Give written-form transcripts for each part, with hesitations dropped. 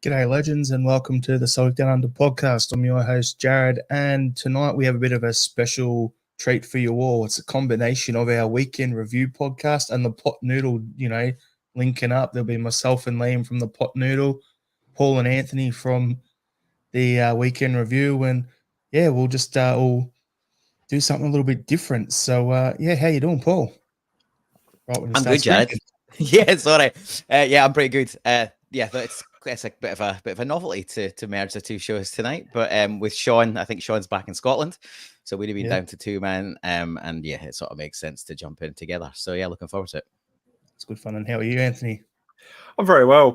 G'day, legends, and welcome to the Celtic Down Under podcast. I'm your host, Jared, and tonight we have a bit of a special treat for you all. It's a combination of our weekend review podcast and the Pot Noodle, linking up. There'll be myself and Liam from the Pot Noodle, Paul and Anthony from the weekend review, and we'll just all do something a little bit different. So, how you doing, Paul? Right, I'm good, Jared. Yeah, sorry. I'm pretty good. It's a bit of a novelty to merge the two shows tonight. But with Sean, I think Sean's back in Scotland, so we'd have been down to two man. It sort of makes sense to jump in together. So looking forward to it. It's good fun. And how are you, Anthony? I'm very well,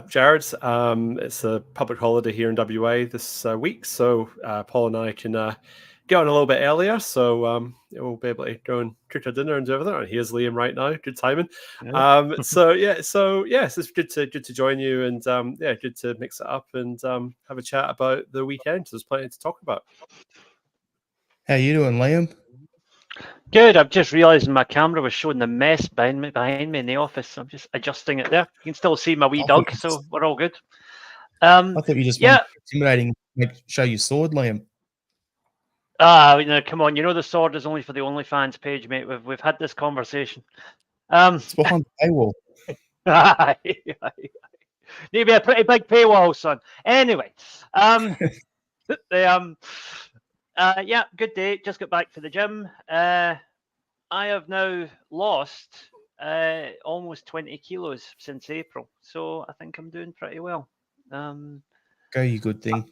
Jared. It's a public holiday here in WA this week, so Paul and I can get on a little bit earlier, so we'll be able to go and cook our dinner and do everything. And here's Liam right now. Good timing. Yeah. So it's good to join you, and good to mix it up and have a chat about the weekend. There's plenty to talk about. How you doing, Liam? Good. I've just realised my camera was showing the mess behind me in the office. I'm just adjusting it there. You can still see my wee dog, so we're all good. I thought you just wanted intimidating, show your sword, Liam. Come on. The sword is only for the OnlyFans page, mate. We've had this conversation. It's behind the paywall. Need to be a pretty big paywall, son. Anyway, good day. Just got back to the gym. I have now lost almost 20 kilos since April, so I think I'm doing pretty well. Go, you good thing.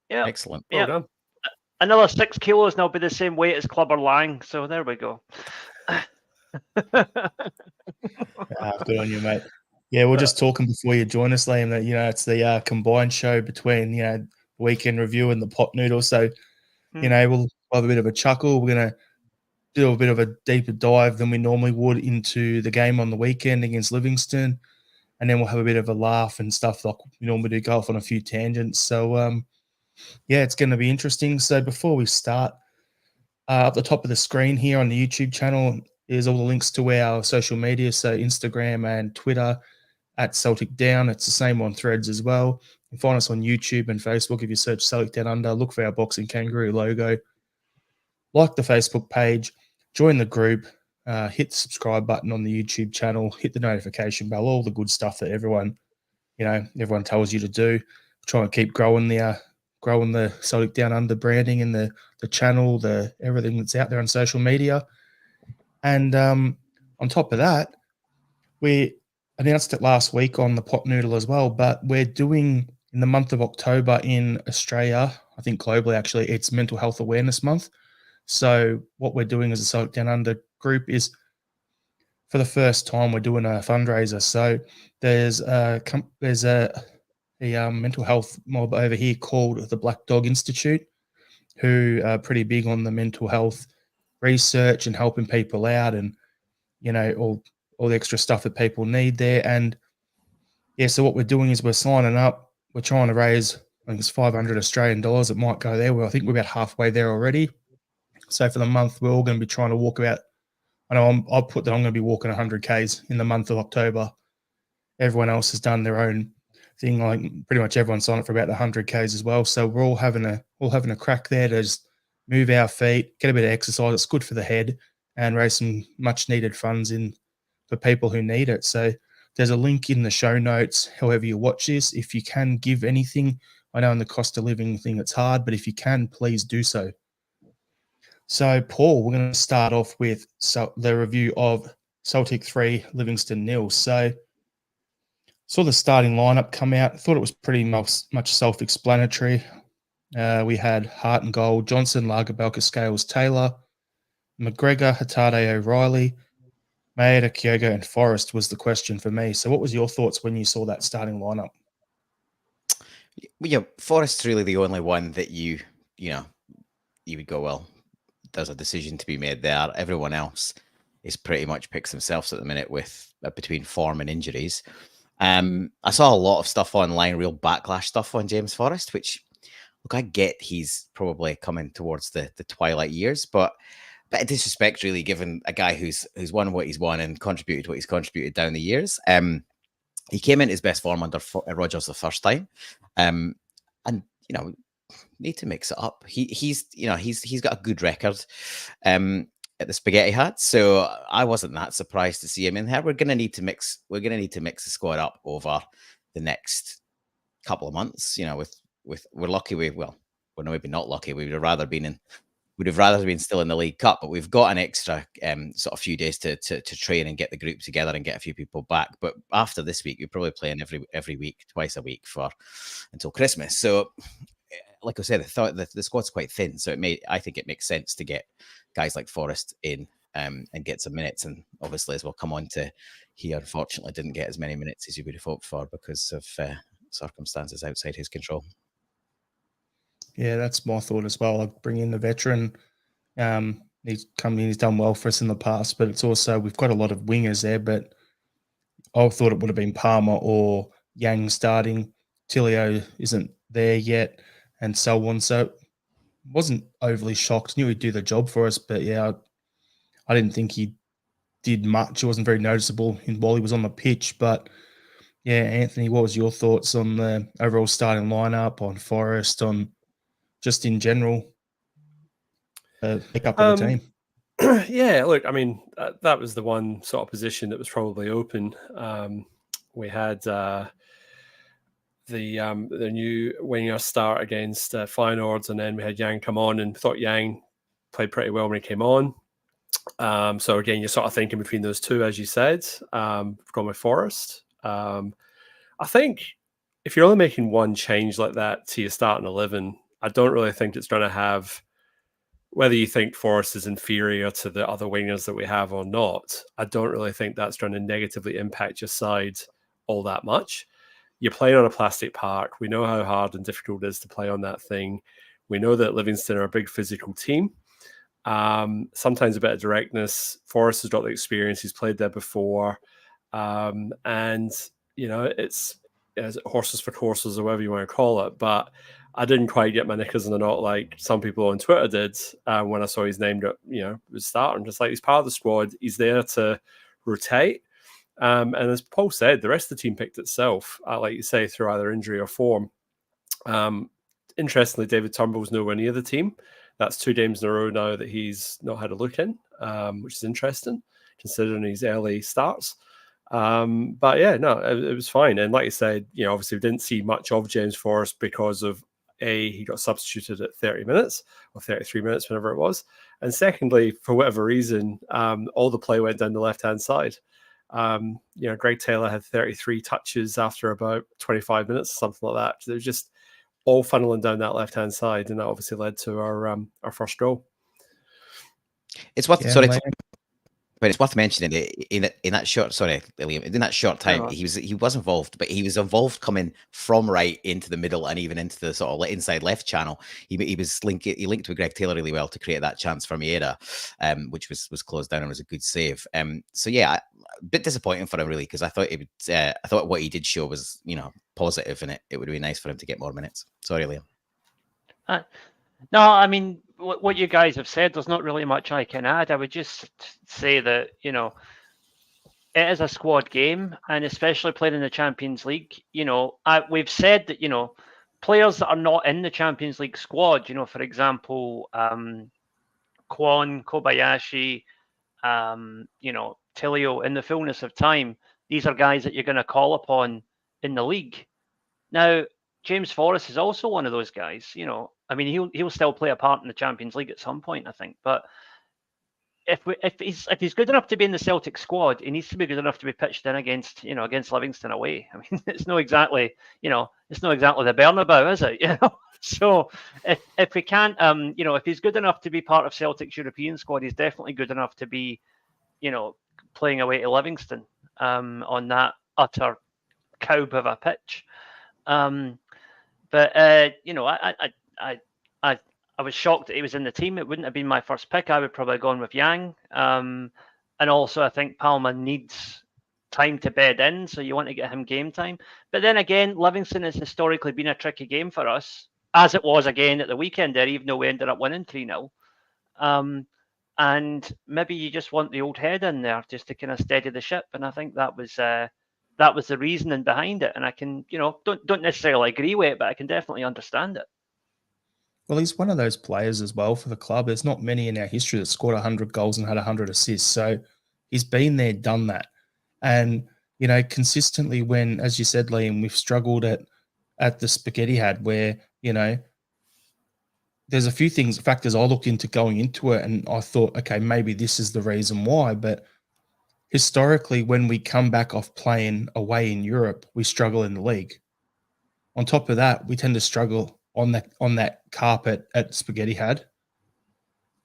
Yeah, excellent. Well done. Another 6 kilos and I'll be the same weight as Clubber Lang. So there we go. Good on you, mate. Yeah, we're just talking before you join us, Liam, that, it's the combined show between, weekend review and the Pot Noodle. So, we'll have a bit of a chuckle. We're going to do a bit of a deeper dive than we normally would into the game on the weekend against Livingston. And then we'll have a bit of a laugh and stuff like we normally do, go off on a few tangents. So, it's going to be interesting. So before we start, up the top of the screen here on the YouTube channel is all the links to our social media, so Instagram and Twitter at Celtic Down. It's the same on Threads as well. You can find us on YouTube and Facebook if you search Celtic Down Under. Look for our boxing kangaroo logo. Like the Facebook page, join the group, hit the subscribe button on the YouTube channel, hit the notification bell, all the good stuff that everyone tells you to do. Try and keep growing the Celtic Down Under branding and the channel, the everything that's out there on social media. And on top of that, we announced it last week on the Pot Noodle as well, but we're doing in the month of October in Australia, I think globally actually, it's Mental Health Awareness Month. So what we're doing as a Celtic Down Under group is, for the first time, we're doing a fundraiser. So there's a mental health mob over here called the Black Dog Institute, who are pretty big on the mental health research and helping people out, and all the extra stuff that people need there. And so what we're doing is we're signing up. We're trying to raise, I think it's 500 Australian dollars. It might go there. Well, I think we're about halfway there already. So for the month, we're all going to be trying to walk about. I know I'll put that I'm going to be walking 100 Ks in the month of October. Everyone else has done their own thing, like pretty much everyone signed up for about the 100 Ks as well. So we're all having a crack there to just move our feet, get a bit of exercise. It's good for the head, and raise some much needed funds in for people who need it. So there's a link in the show notes. However you watch this, if you can give anything, I know in the cost of living thing it's hard, but if you can, please do so. So Paul, we're going to start off with the review of Celtic 3, Livingston 0. So saw the starting lineup come out. Thought it was pretty much self-explanatory. We had Hart and goal, Johnson, Lagerbalker, Scales, Taylor, McGregor, Hatade, O'Reilly, Maeda, Kyogo, and Forrest was the question for me. So what was your thoughts when you saw that starting lineup? Yeah, Forrest's really the only one that you would go, well, there's a decision to be made there. Everyone else is pretty much picks themselves at the minute with between form and injuries. I saw a lot of stuff online, real backlash stuff on James Forrest, which, look, I get he's probably coming towards the twilight years, but bit of disrespect, really, given a guy who's won what he's won and contributed what he's contributed down the years. he came into his best form under Rodgers the first time, and need to mix it up. He's got a good record at the Spaghetti Hut, so I wasn't that surprised to see him in there. We're going to need to mix the squad up over the next couple of months. We're lucky we're maybe not lucky. We would have rather been still in the League Cup, but we've got an extra sort of few days to train and get the group together and get a few people back. But after this week, we're probably playing every week, twice a week until Christmas. So, like I said, I thought the squad's quite thin, so I think it makes sense to get guys like Forrest in and get some minutes. And obviously, as we'll come on to, he unfortunately didn't get as many minutes as he would have hoped for because of circumstances outside his control. Yeah, that's my thought as well. I'd bring in the veteran. He's come in, he's done well for us in the past, but it's also we've got a lot of wingers there. But I thought it would have been Palmer or Yang starting. Tilio isn't there yet, and so on. So wasn't overly shocked. Knew he'd do the job for us, but yeah, I didn't think he did much. It wasn't very noticeable while he was on the pitch. But yeah, Anthony, what was your thoughts on the overall starting lineup, on Forrest, on just in general pick up of the team? Yeah, look, I mean, that was the one sort of position that was probably open. We had the new winger start against Feyenoord, and then we had Yang come on, and thought Yang played pretty well when he came on. So again, you're sort of thinking between those two, as you said. Gone with Forrest. I think if you're only making one change like that to your starting 11, I don't really think it's going to have, whether you think Forrest is inferior to the other wingers that we have or not, I don't really think that's going to negatively impact your side all that much. You're playing on a plastic park. We know how hard and difficult it is to play on that thing. We know that Livingston are a big physical team. Sometimes a bit of directness. Forrest has got the experience. He's played there before. And, it's horses for courses or whatever you want to call it. But I didn't quite get my knickers in the knot like some people on Twitter did when I saw his name, was starting. Just like, he's part of the squad. He's there to rotate. And as Paul said, the rest of the team picked itself, like you say, through either injury or form. Interestingly, David Turnbull's nowhere near the team. That's 2 games in a row now that he's not had a look in, which is interesting, considering his early starts. But yeah, no, it was fine. And like you said, obviously we didn't see much of James Forrest because of he got substituted at 30 minutes or 33 minutes, whenever it was. And secondly, for whatever reason, all the play went down the left-hand side. Greg Taylor had 33 touches after about 25 minutes, something like that. So it was just all funneling down that left-hand side, and that obviously led to our first goal. It's worth but it's worth mentioning in that short Liam, in that short time he was involved, but he was involved coming from right into the middle and even into the sort of inside left channel. He linked with Greg Taylor really well to create that chance for Miera, which was closed down and was a good save. So yeah, a bit disappointing for him really, because I thought I thought what he did show was positive, and it would be nice for him to get more minutes. Sorry, Liam. No, I mean, what you guys have said, there's not really much I can add. I would just say that, it is a squad game, and especially playing in the Champions League, we've said that, players that are not in the Champions League squad, for example, Kwon, Kobayashi, Tilio, in the fullness of time, these are guys that you're going to call upon in the league. Now, James Forrest is also one of those guys, I mean, he'll still play a part in the Champions League at some point, I think. But if he's good enough to be in the Celtic squad, he needs to be good enough to be pitched in against Livingston away. I mean, it's not exactly the Bernabeu, is it? So if we can't, if he's good enough to be part of Celtic's European squad, he's definitely good enough to be, playing away to Livingston on that utter cob of a pitch. I was shocked that he was in the team. It wouldn't have been my first pick. I would probably have gone with Yang. And also, I think Palmer needs time to bed in, so you want to get him game time. But then again, Livingston has historically been a tricky game for us, as it was again at the weekend there, even though we ended up winning 3-0. And maybe you just want the old head in there just to kind of steady the ship. And I think that was that was the reasoning behind it. And I can, don't necessarily agree with it, but I can definitely understand it. Well, he's one of those players as well for the club. There's not many in our history that scored 100 goals and had 100 assists. So he's been there, done that. And, consistently when, as you said, Liam, we've struggled at the Spaghetti Had where, there's a few factors I looked into going into it, and I thought, okay, maybe this is the reason why. But historically, when we come back off playing away in Europe, we struggle in the league. On top of that, we tend to struggle on that carpet at Spaghetti Had,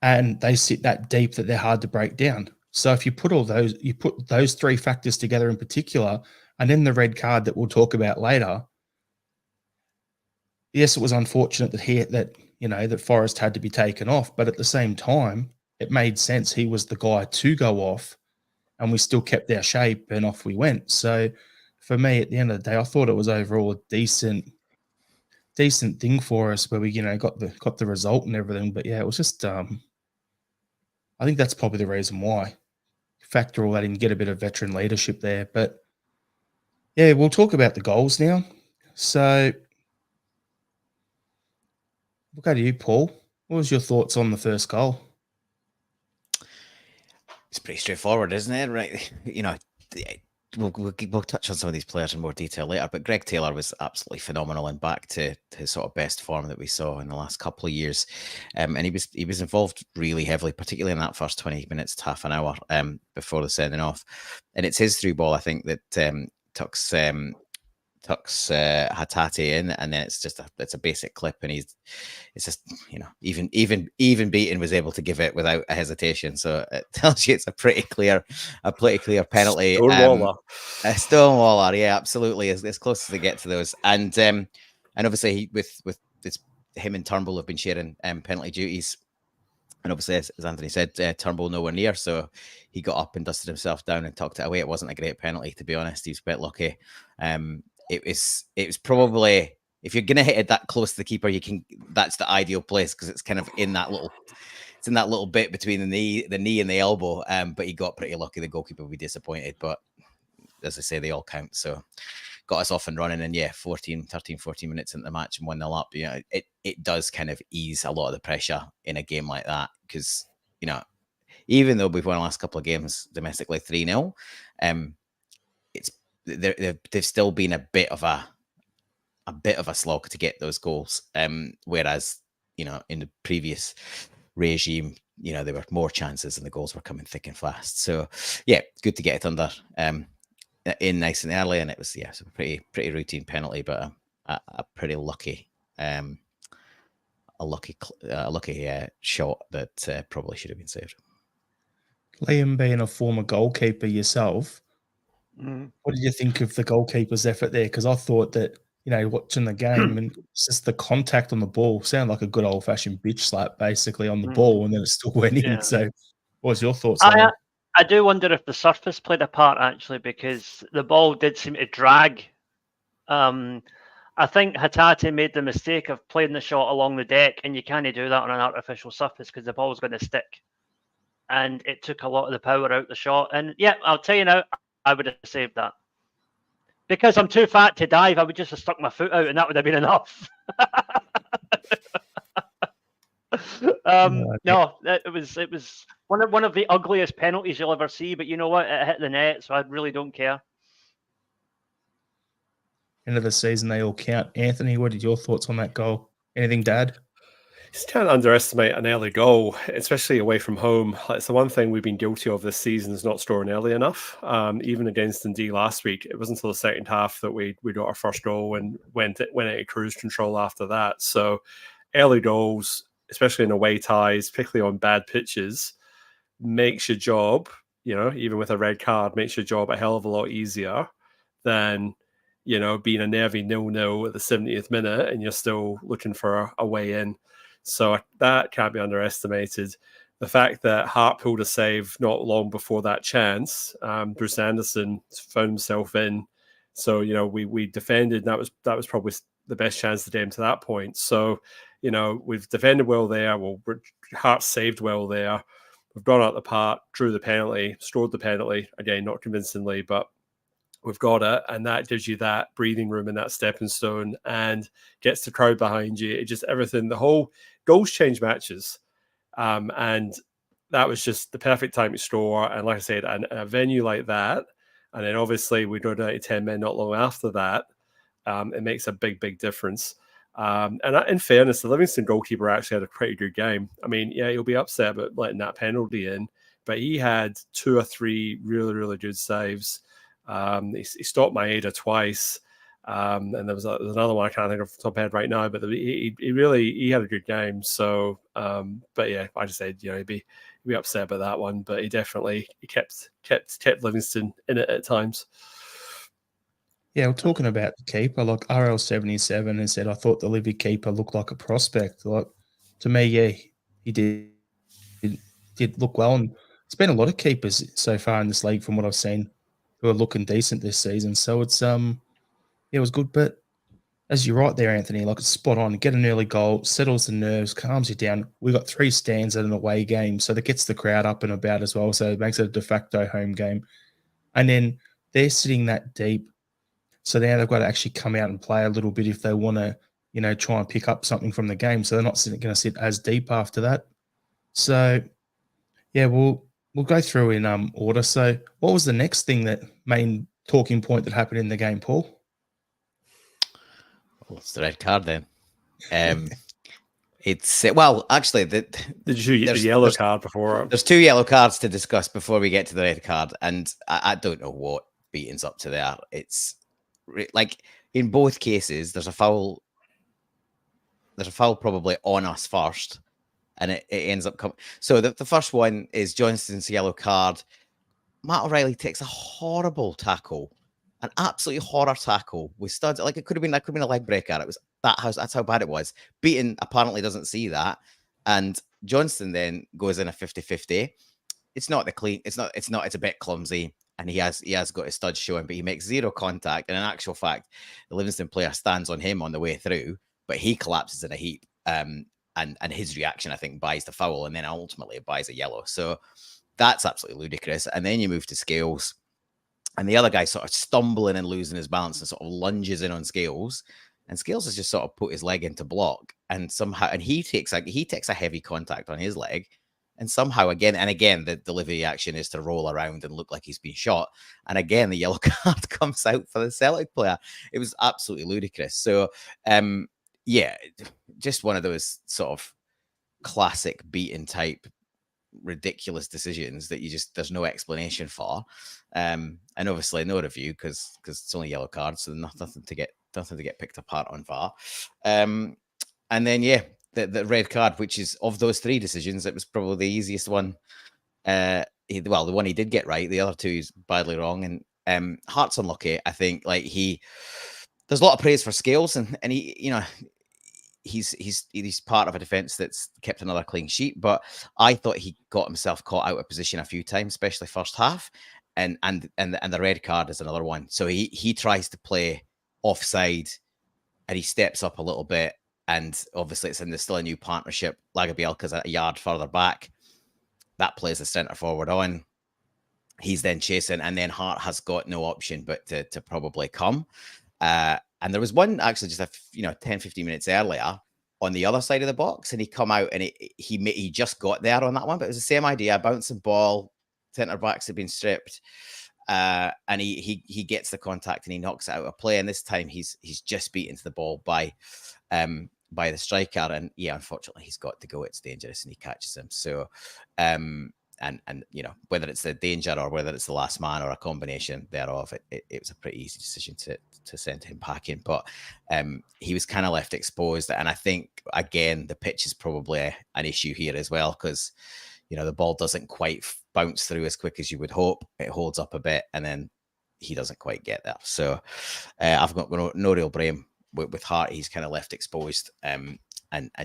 and they sit that deep that they're hard to break down. So if you put those three factors together in particular, and then the red card that we'll talk about later, yes, it was unfortunate that Forrest had to be taken off, but at the same time, it made sense. He was the guy to go off, and we still kept our shape, and off we went. So for me, at the end of the day, I thought it was overall a decent thing for us where we, got the result and everything. But yeah, it was just, I think that's probably the reason why. Factor all that in, get a bit of veteran leadership there. But yeah, we'll talk about the goals now. So we'll go to you, Paul. What was your thoughts on the first goal? It's pretty straightforward, isn't it? Right? We'll touch on some of these players in more detail later, but Greg Taylor was absolutely phenomenal and back to his sort of best form that we saw in the last couple of years. And he was involved really heavily, particularly in that first 20 minutes to half an hour before the sending off. And it's his through ball, I think, that tucks Hatate in, and then it's a basic clip, and it's just even Beaton was able to give it without a hesitation. So it tells you it's a pretty clear penalty. Stonewaller. Stonewaller, yeah, absolutely, as close as they get to those. And obviously with him and Turnbull have been sharing penalty duties. And obviously, as Anthony said, Turnbull nowhere near, so he got up and dusted himself down and tucked it away. It wasn't a great penalty, to be honest. He was a bit lucky. It was probably, if you're gonna hit it that close to the keeper, that's the ideal place, because it's kind of in that little bit between the knee and the elbow. But he got pretty lucky. The goalkeeper would be disappointed, but as I say, they all count. So got us off and running, and 13, 14 minutes into the match and 1-0 up. It does kind of ease a lot of the pressure in a game like that, because even though we've won the last couple of games domestically 3-0, they've still been a bit of a slog to get those goals. Whereas in the previous regime, there were more chances and the goals were coming thick and fast. So yeah, good to get it under in nice and early, and it was a pretty routine penalty, but a pretty lucky shot that probably should have been saved. Liam, being a former goalkeeper yourself, what did you think of the goalkeeper's effort there? Because I thought that, watching the game, and it's just the contact on the ball sounded like a good old-fashioned bitch slap, basically, on the ball, and then it still went in. So what was your thoughts on it? I do wonder if the surface played a part, actually, because the ball did seem to drag. I think Hatate made the mistake of playing the shot along the deck, and you can't do that on an artificial surface because the ball's going to stick. And it took a lot of the power out the shot. And yeah, I'll tell you now, I would have saved that. Because I'm too fat to dive, I would just have stuck my foot out and that would have been enough. No, it was one of the ugliest penalties you'll ever see, but you know what? It hit the net, so I really don't care. End of the season, they all count. Anthony, what are your thoughts on that goal? Anything, Dad? You can't underestimate an early goal, especially away from home. It's the one thing we've been guilty of this season, is not scoring early enough. Even against Dundee last week, it wasn't until the second half that we got our first goal and went into cruise control after that. So early goals, especially in away ties, particularly on bad pitches, makes your job, even with a red card, makes your job a hell of a lot easier than being a nervy 0-0 at the 70th minute and you're still looking for a way in. So that can't be underestimated. The fact that Hart pulled a save not long before that chance, Bruce Anderson found himself in. So, we defended, and that was probably the best chance of the game to that point. So, we've defended well there. Hart saved well there. We've gone out the park, drew the penalty, scored the penalty. Again, not convincingly, but we've got it, and that gives you that breathing room and that stepping stone and gets the crowd behind you. It just everything, the whole goals change matches. And that was just the perfect time to score. And like I said, a venue like that, and then obviously we go down to 10 men not long after that, it makes a big, big difference. And in fairness, the Livingston goalkeeper actually had a pretty good game. I mean, yeah, he'll be upset about letting that penalty in, but he had 2 or 3 really, really good saves. He stopped Maeda twice. And there's another one I can't think of off the top of my head right now, but he had a good game. So, but yeah, I just said, he'd be upset about that one, but he kept Livingston in it at times. Yeah, we're talking about the keeper, like RL77 has said, I thought the Livy keeper looked like a prospect. Like, to me, yeah, he did look well. And it's been a lot of keepers so far in this league from what I've seen who are looking decent this season. So it's, it was good. But as you're right there, Anthony, like it's spot on. Get an early goal, settles the nerves, calms you down. We got 3 stands at an away game, so that gets the crowd up and about as well. So it makes it a de facto home game. And then they're sitting that deep. So now they've got to actually come out and play a little bit if they want to, try and pick up something from the game. So they're not going to sit as deep after that. So, yeah, we'll go through in order. So what was the next thing, that main talking point that happened in the game, Paul? Well, it's the red card then. It's well, actually, did you get the yellow card before? There's 2 yellow cards to discuss before we get to the red card, and I don't know what beating's up to there. It's like in both cases, there's a foul. There's a foul probably on us first, and it ends up coming. So the first one is Johnston's yellow card. Matt O'Reilly takes a horrible tackle, an absolutely horror tackle with studs. Like it could have been a leg breaker. It was that's how bad it was. Beaton apparently doesn't see that, and Johnston then goes in a 50-50. It's not the clean. It's a bit clumsy, and he has got his studs showing, but he makes 0 contact. And in actual fact, the Livingston player stands on him on the way through, but he collapses in a heap. And his reaction, I think, buys the foul, and then ultimately it buys a yellow. So that's absolutely ludicrous. And then you move to Scales, and the other guy sort of stumbling and losing his balance and sort of lunges in on Scales, and Scales has just sort of put his leg into block, and he takes a heavy contact on his leg. And somehow, again, the delivery action is to roll around and look like he's been shot. And again, the yellow card comes out for the Celtic player. It was absolutely ludicrous. So, yeah, just one of those sort of classic beaten type ridiculous decisions that there's no explanation for. And obviously no review because it's only yellow cards, so nothing to get picked apart on VAR. And then, yeah, the red card, which is of those 3 decisions, it was probably the easiest one. The one he did get right, the other 2 is badly wrong. And Hart's unlucky. I think there's a lot of praise for Scales, and he, he's part of a defense that's kept another clean sheet. But I thought he got himself caught out of position a few times, especially first half. And the red card is another one. So he tries to play offside, and he steps up a little bit. And obviously, there's still a new partnership. Lagerbielke's a yard further back. That plays the centre forward on. He's then chasing, and then Hart has got no option but to probably come. And there was one actually just 10-15 minutes earlier on the other side of the box, and he come out and he just got there on that one. But it was the same idea: bouncing ball, centre backs had been stripped. And he gets the contact and he knocks it out of play. And this time he's just beaten to the ball by the striker. And yeah, unfortunately he's got to go. It's dangerous, and he catches him. So and whether it's the danger or whether it's the last man or a combination thereof, it was a pretty easy decision to send him packing. But he was kind of left exposed. And I think again the pitch is probably an issue here as well, because the ball doesn't quite bounce through as quick as you would hope. It holds up a bit, and then he doesn't quite get there. So I've got no real blame with Hart. He's kind of left exposed, and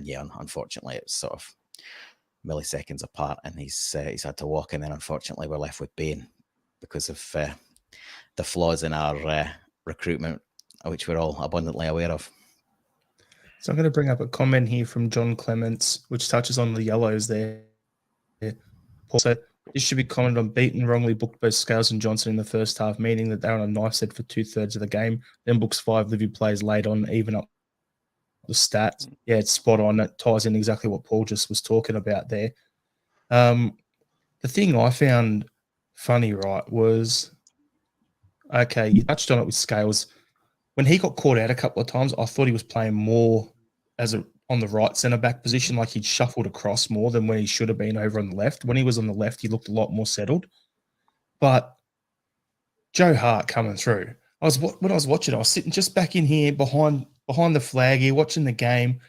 yeah, unfortunately, it's sort of milliseconds apart, and he's had to walk. And then unfortunately, we're left with Bain because of the flaws in our recruitment, which we're all abundantly aware of. So I'm going to bring up a comment here from John Clements, which touches on the yellows there. So This should be commented on. Beaten wrongly booked both Scales and Johnson in the first half, meaning that they're on a knife set for 2/3 of the game. Then books 5 Livy plays late on, even up the stats. Yeah, it's spot on. That ties in exactly what Paul just was talking about there. The thing I found funny, right, was, okay, you touched on it with Scales. When he got caught out a couple of times, I thought he was playing more on the right centre-back position, like he'd shuffled across more than when he should have been over on the left. When he was on the left, he looked a lot more settled. But Joe Hart coming through, when I was watching, I was sitting just back in here behind the flag here, watching the game,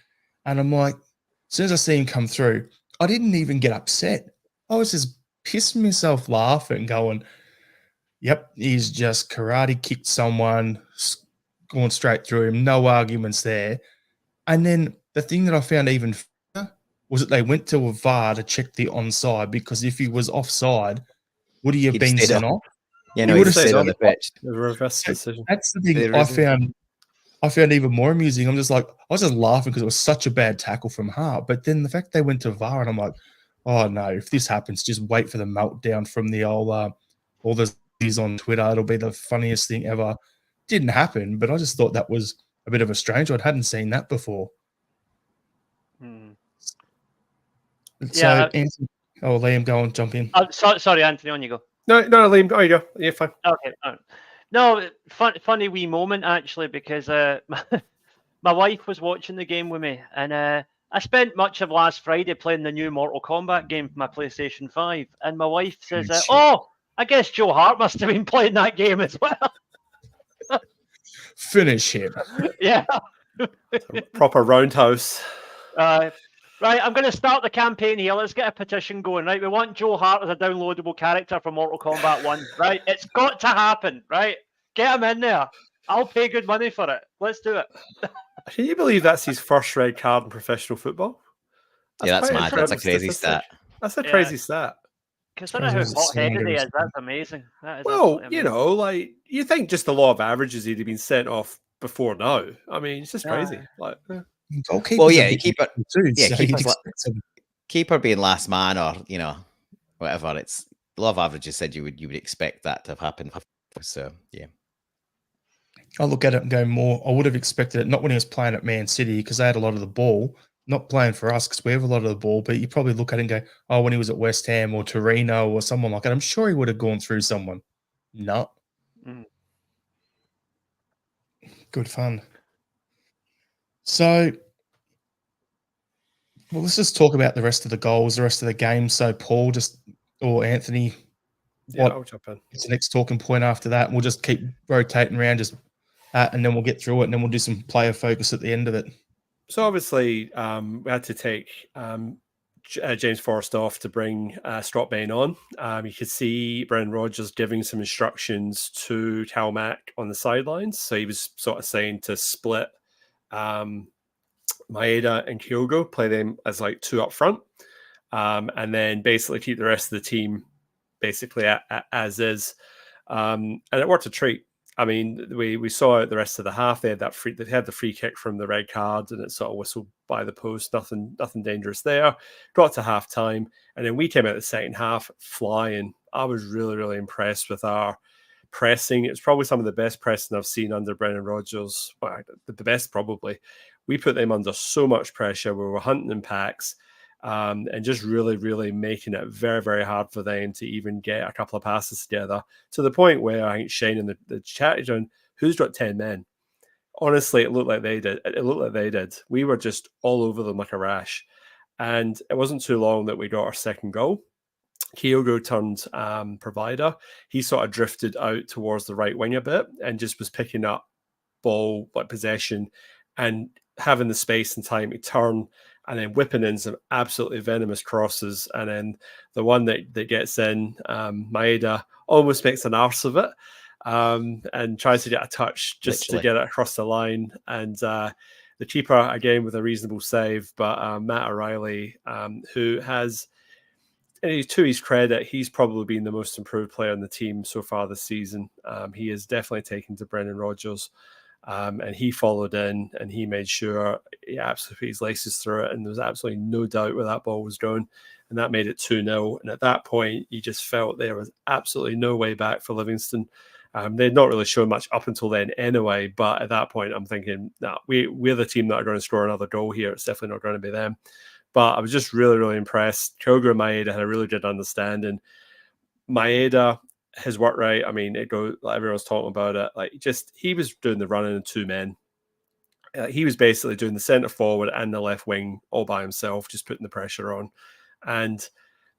and I'm like, as soon as I see him come through, I didn't even get upset. I was just pissing myself laughing, going, yep, he's just karate kicked someone, going straight through him, no arguments there. And then the thing that I found even funnier was that they went to a VAR to check the onside, because if he was offside, would he have He'd been stayed sent up. off? Yeah, He no, he would have stayed stayed on the pitch. The reverse decision. That's the thing I found even more amusing. I'm just like, I was just laughing because it was such a bad tackle from Hart. But then the fact they went to VAR, and I'm like, oh no, if this happens, just wait for the meltdown from the old all the on Twitter. It'll be the funniest thing ever. Didn't happen, but I just thought that was a bit of a strange one. I hadn't seen that before. Yeah. So, Anthony, Liam, go on, jump in. Sorry, Anthony, on you go. No, Liam. Oh, you go. You're fine. Okay. No, funny wee moment actually, because my wife was watching the game with me, and I spent much of last Friday playing the new Mortal Kombat game for my PlayStation 5, and my wife says, "Oh, I guess Joe Hart must have been playing that game as well." Finish him. Yeah. Proper roundhouse. Right, I'm going to start the campaign here. Let's get a petition going, right? We want Joe Hart as a downloadable character for Mortal Kombat 1, right? It's got to happen, right? Get him in there. I'll pay good money for it. Let's do it. Can you believe that's his first red card in professional football? That's mad. That's a crazy stat. That's a crazy stat. Consider how hot-headed he is. That's amazing. That is amazing. Like, you think just the law of averages, he'd have been sent off before now. I mean, it's just crazy. Well, yeah, keeper being last man, or whatever. It's the law of averages said you would expect that to have happened. So yeah, I look at it and go more. I would have expected it not when he was playing at Man City, because they had a lot of the ball. Not playing for us because we have a lot of the ball, but you probably look at it and go, oh, when he was at West Ham or Torino or someone like that, I'm sure he would have gone through someone. No. Good fun. So, well, let's just talk about the rest of the goals, the rest of the game. So, Paul, or Anthony, I'll jump in. It's the next talking point after that. And we'll just keep rotating around, and then we'll get through it, and then we'll do some player focus at the end of it. So obviously, we had to take James Forrest off to bring Strotbane on. You could see Brendan Rodgers giving some instructions to Talmac on the sidelines. So he was sort of saying to split Maeda and Kyogo, play them as like two up front, and then basically keep the rest of the team basically as is. And it worked a treat. I mean, we saw it the rest of the half. They had the free kick from the red card, and it sort of whistled by the post. Nothing dangerous there. Got to half time, and then we came out the second half flying. I was really, really impressed with our pressing. It's probably some of the best pressing I've seen under Brendan Rodgers. Well, the best probably. We put them under so much pressure. We were hunting in packs. And just really, really making it very, very hard for them to even get a couple of passes together, to the point where I think Shane in the chat is on, who's got 10 men? Honestly, it looked like they did. We were just all over them like a rash. And it wasn't too long that we got our second goal. Kyogo turned provider. He sort of drifted out towards the right wing a bit and just was picking up ball, like possession, and having the space and time to turn, and then whipping in some absolutely venomous crosses. And then the one that gets in, Maeda almost makes an arse of it, and tries to get a touch just to get it across the line. And the keeper, again, with a reasonable save, but Matt O'Reilly, who has, to his credit, he's probably been the most improved player on the team so far this season. He is definitely taken to Brendan Rodgers. And he followed in, and he made sure he absolutely put his laces through it, and there was absolutely no doubt where that ball was going. and that made it 2-0. And at that point, you just felt there was absolutely no way back for Livingston. They'd not really shown much up until then anyway, but at that point, I'm thinking, no, we're the team that are going to score another goal here. It's definitely not going to be them. But I was just really, really impressed. Kyogo and Maeda had a really good understanding. Maeda, his work rate, I mean, it goes, like everyone's talking about it. Like, just he was doing the running in 2 men. He was basically doing the centre forward and the left wing all by himself, just putting the pressure on. And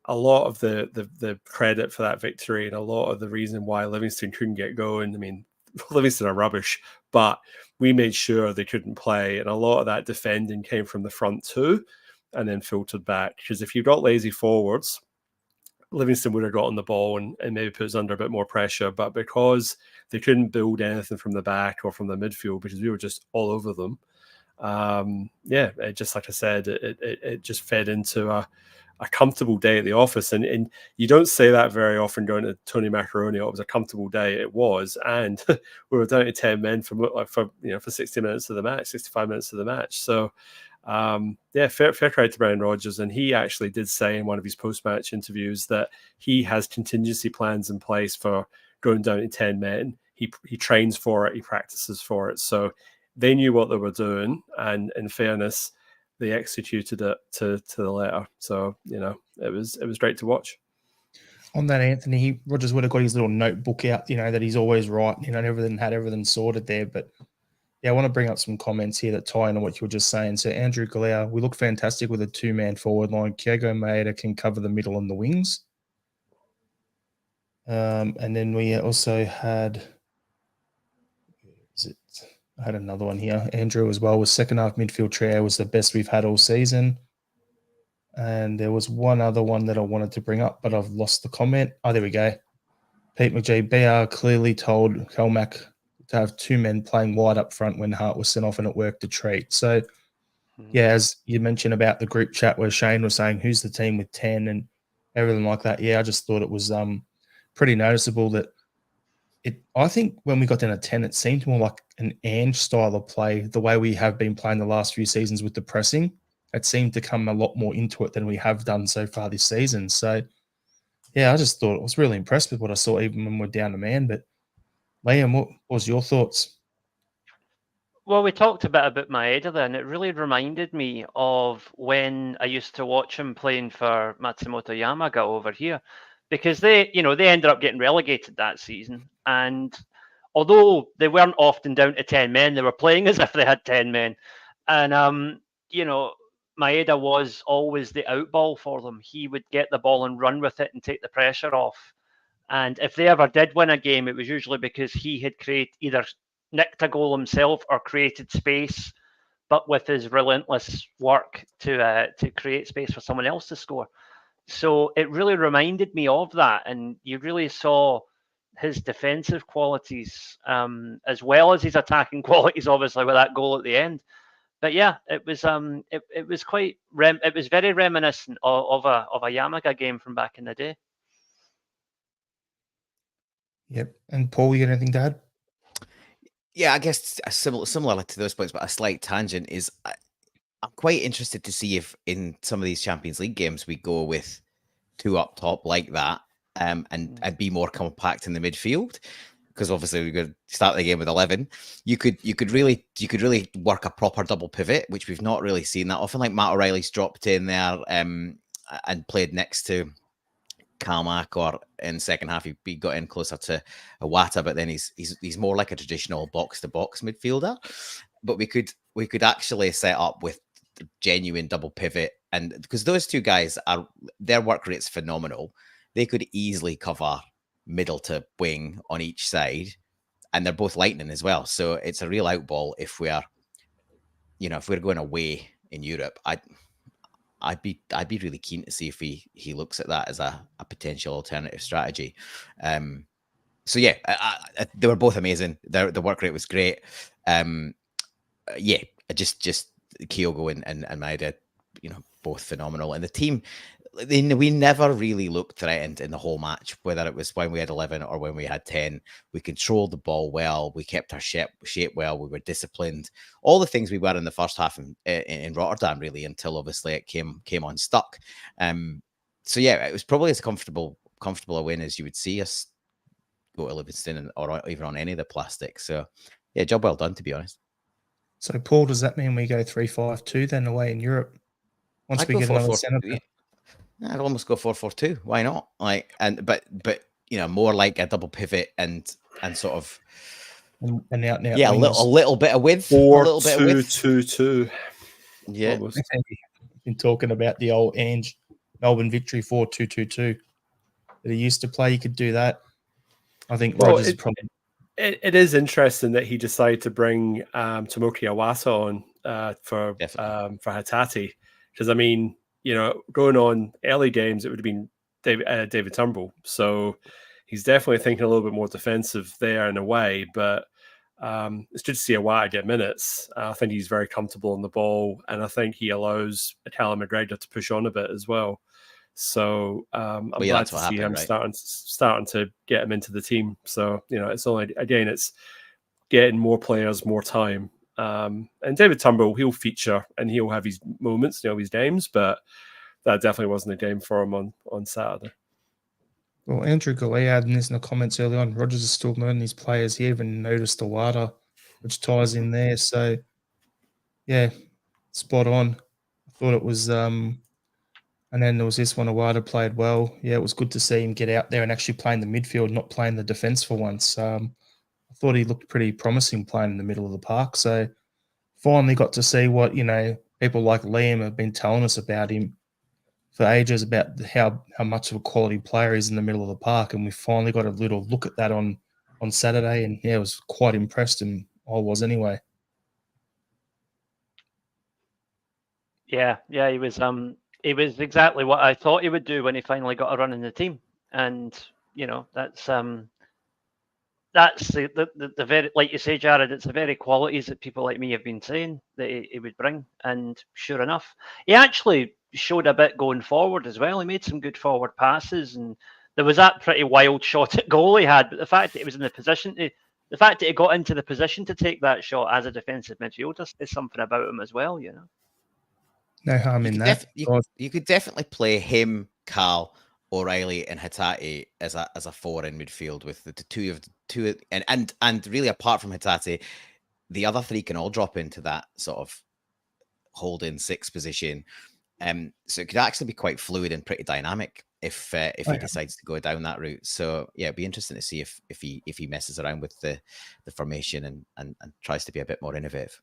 a lot of the credit for that victory and a lot of the reason why Livingston couldn't get going. I mean, Livingston are rubbish, but we made sure they couldn't play. And a lot of that defending came from the front too, and then filtered back. Because if you've got lazy forwards, Livingston would have gotten the ball and maybe put us under a bit more pressure. But because they couldn't build anything from the back or from the midfield, because we were just all over them, it just, like I said, it just fed into a comfortable day at the office. And you don't say that very often going to Tony Macaroni. It was a comfortable day. It was. And we were down to 10 men for 60 minutes of the match, 65 minutes of the match. So, fair credit to Brendan Rodgers. And he actually did say in one of his post-match interviews that he has contingency plans in place for going down to 10 men. He trains for it. He practices for it. So they knew what they were doing. And in fairness, they executed it to the letter. So, it was great to watch. On that, Anthony, Rodgers would have got his little notebook out, that he's always right, and everything sorted there. But yeah, I want to bring up some comments here that tie into what you were just saying. So Andrew Galau, we look fantastic with a 2-man forward line. Kyogo Maeda can cover the middle and the wings. And then we also had, I had another one here. Andrew as well was second half midfield trio was the best we've had all season. And there was one other one that I wanted to bring up, but I've lost the comment. Oh, there we go. Pete McGee, BR clearly told Kelmac to have 2 men playing wide up front when Hart was sent off, and it worked a treat. So, yeah, as you mentioned about the group chat where Shane was saying, who's the team with 10 and everything like that. Yeah, I just thought it was pretty noticeable that I think when we got down to 10, it seemed more like an Ange style of play, the way we have been playing the last few seasons with the pressing. It seemed to come a lot more into it than we have done so far this season. So, yeah, I just thought I was really impressed with what I saw even when we're down to man. But, Liam, what was your thoughts? Well, we talked a bit about Maeda there, and it really reminded me of when I used to watch him playing for Matsumoto Yamaga over here, because they ended up getting relegated that season. And although they weren't often down to 10 men, they were playing as if they had 10 men. And, Maeda was always the outball for them. He would get the ball and run with it and take the pressure off. And if they ever did win a game, it was usually because he had either nicked a goal himself or created space, but with his relentless work to create space for someone else to score. So it really reminded me of that, and you really saw his defensive qualities as well as his attacking qualities, obviously, with that goal at the end. But yeah, it was quite it was very reminiscent of a Yamaga game from back in the day. Yep. And Paul, you got anything to add? Yeah, I guess similar to those points, but a slight tangent is I'm quite interested to see if in some of these Champions League games we go with 2 up top like that, and be more compact in the midfield. Because obviously we're going to start the game with 11. You could really work a proper double pivot, which we've not really seen that often. Like Matt O'Reilly's dropped in there and played next to Kalmak, or in the second half he got in closer to Iwata, but then he's more like a traditional box to box midfielder. But we could actually set up with genuine double pivot, and because those 2 guys their work rate's phenomenal, they could easily cover middle to wing on each side, and they're both lightning as well. So it's a real outball if we're going away in Europe. I'd be really keen to see if he looks at that as a potential alternative strategy. So yeah, they were both amazing. The work rate was great. Just Kyogo and Maeda, both phenomenal. And the team, we never really looked threatened in the whole match, whether it was when we had 11 or when we had 10. We controlled the ball well. We kept our shape well. We were disciplined. All the things we were in the first half in Rotterdam, really, until obviously it came unstuck. So yeah, it was probably as comfortable a win as you would see us go to Livingston or even on any of the plastic. So yeah, job well done, to be honest. So Paul, does that mean we go 3-5-2 then away in Europe once we get another centre? Yeah, I'd almost go 4-4-2. Why not? Like, but more like a double pivot and sort of and out a little bit of width, 4-2-2-2. Yeah, almost. Been talking about the old Ange Melbourne victory 4-2-2-2 that he used to play. You could do that. I think Rodgers is probably. It is interesting that he decided to bring Tomoki Awasa on for Hatate, because I mean, going on early games, it would have been David Turnbull. So he's definitely thinking a little bit more defensive there in a way, but it's good to see Awata get minutes. I think he's very comfortable on the ball, and I think he allows Callum McGregor to push on a bit as well. So I'm glad to see him starting to get him into the team. So it's getting more players, more time. And David Turnbull, he'll feature and he'll have his moments, his games, but that definitely wasn't a game for him on Saturday. Well, Andrew Goulet had in the comments early on, Rodgers is still learning his players. He even noticed the water, which ties in there. So, yeah, spot on. I thought it was and then there was this one, Awada played well. Yeah, it was good to see him get out there and actually play in the midfield, not playing the defence for once. I thought he looked pretty promising playing in the middle of the park. So finally got to see what, people like Liam have been telling us about him for ages, about how much of a quality player he is in the middle of the park. And we finally got a little look at that on Saturday. And, yeah, I was quite impressed, and I was anyway. Yeah, he was exactly what I thought he would do when he finally got a run in the team, and that's the very, like you say, Jared, it's the very qualities that people like me have been saying that he would bring, and sure enough, he actually showed a bit going forward as well. He made some good forward passes, and there was that pretty wild shot at goal he had, but the fact that he was in the position to. The fact that he got into the position to take that shot as a defensive midfielder is something about him as well, No harm in that. You could definitely play him, Carl, O'Reilly, and Hatate as a four in midfield with the two, and really apart from Hatate, the other three can all drop into that sort of holding six position. So it could actually be quite fluid and pretty dynamic if he decides to go down that route. So yeah, it'd be interesting to see if he messes around with the formation and tries to be a bit more innovative.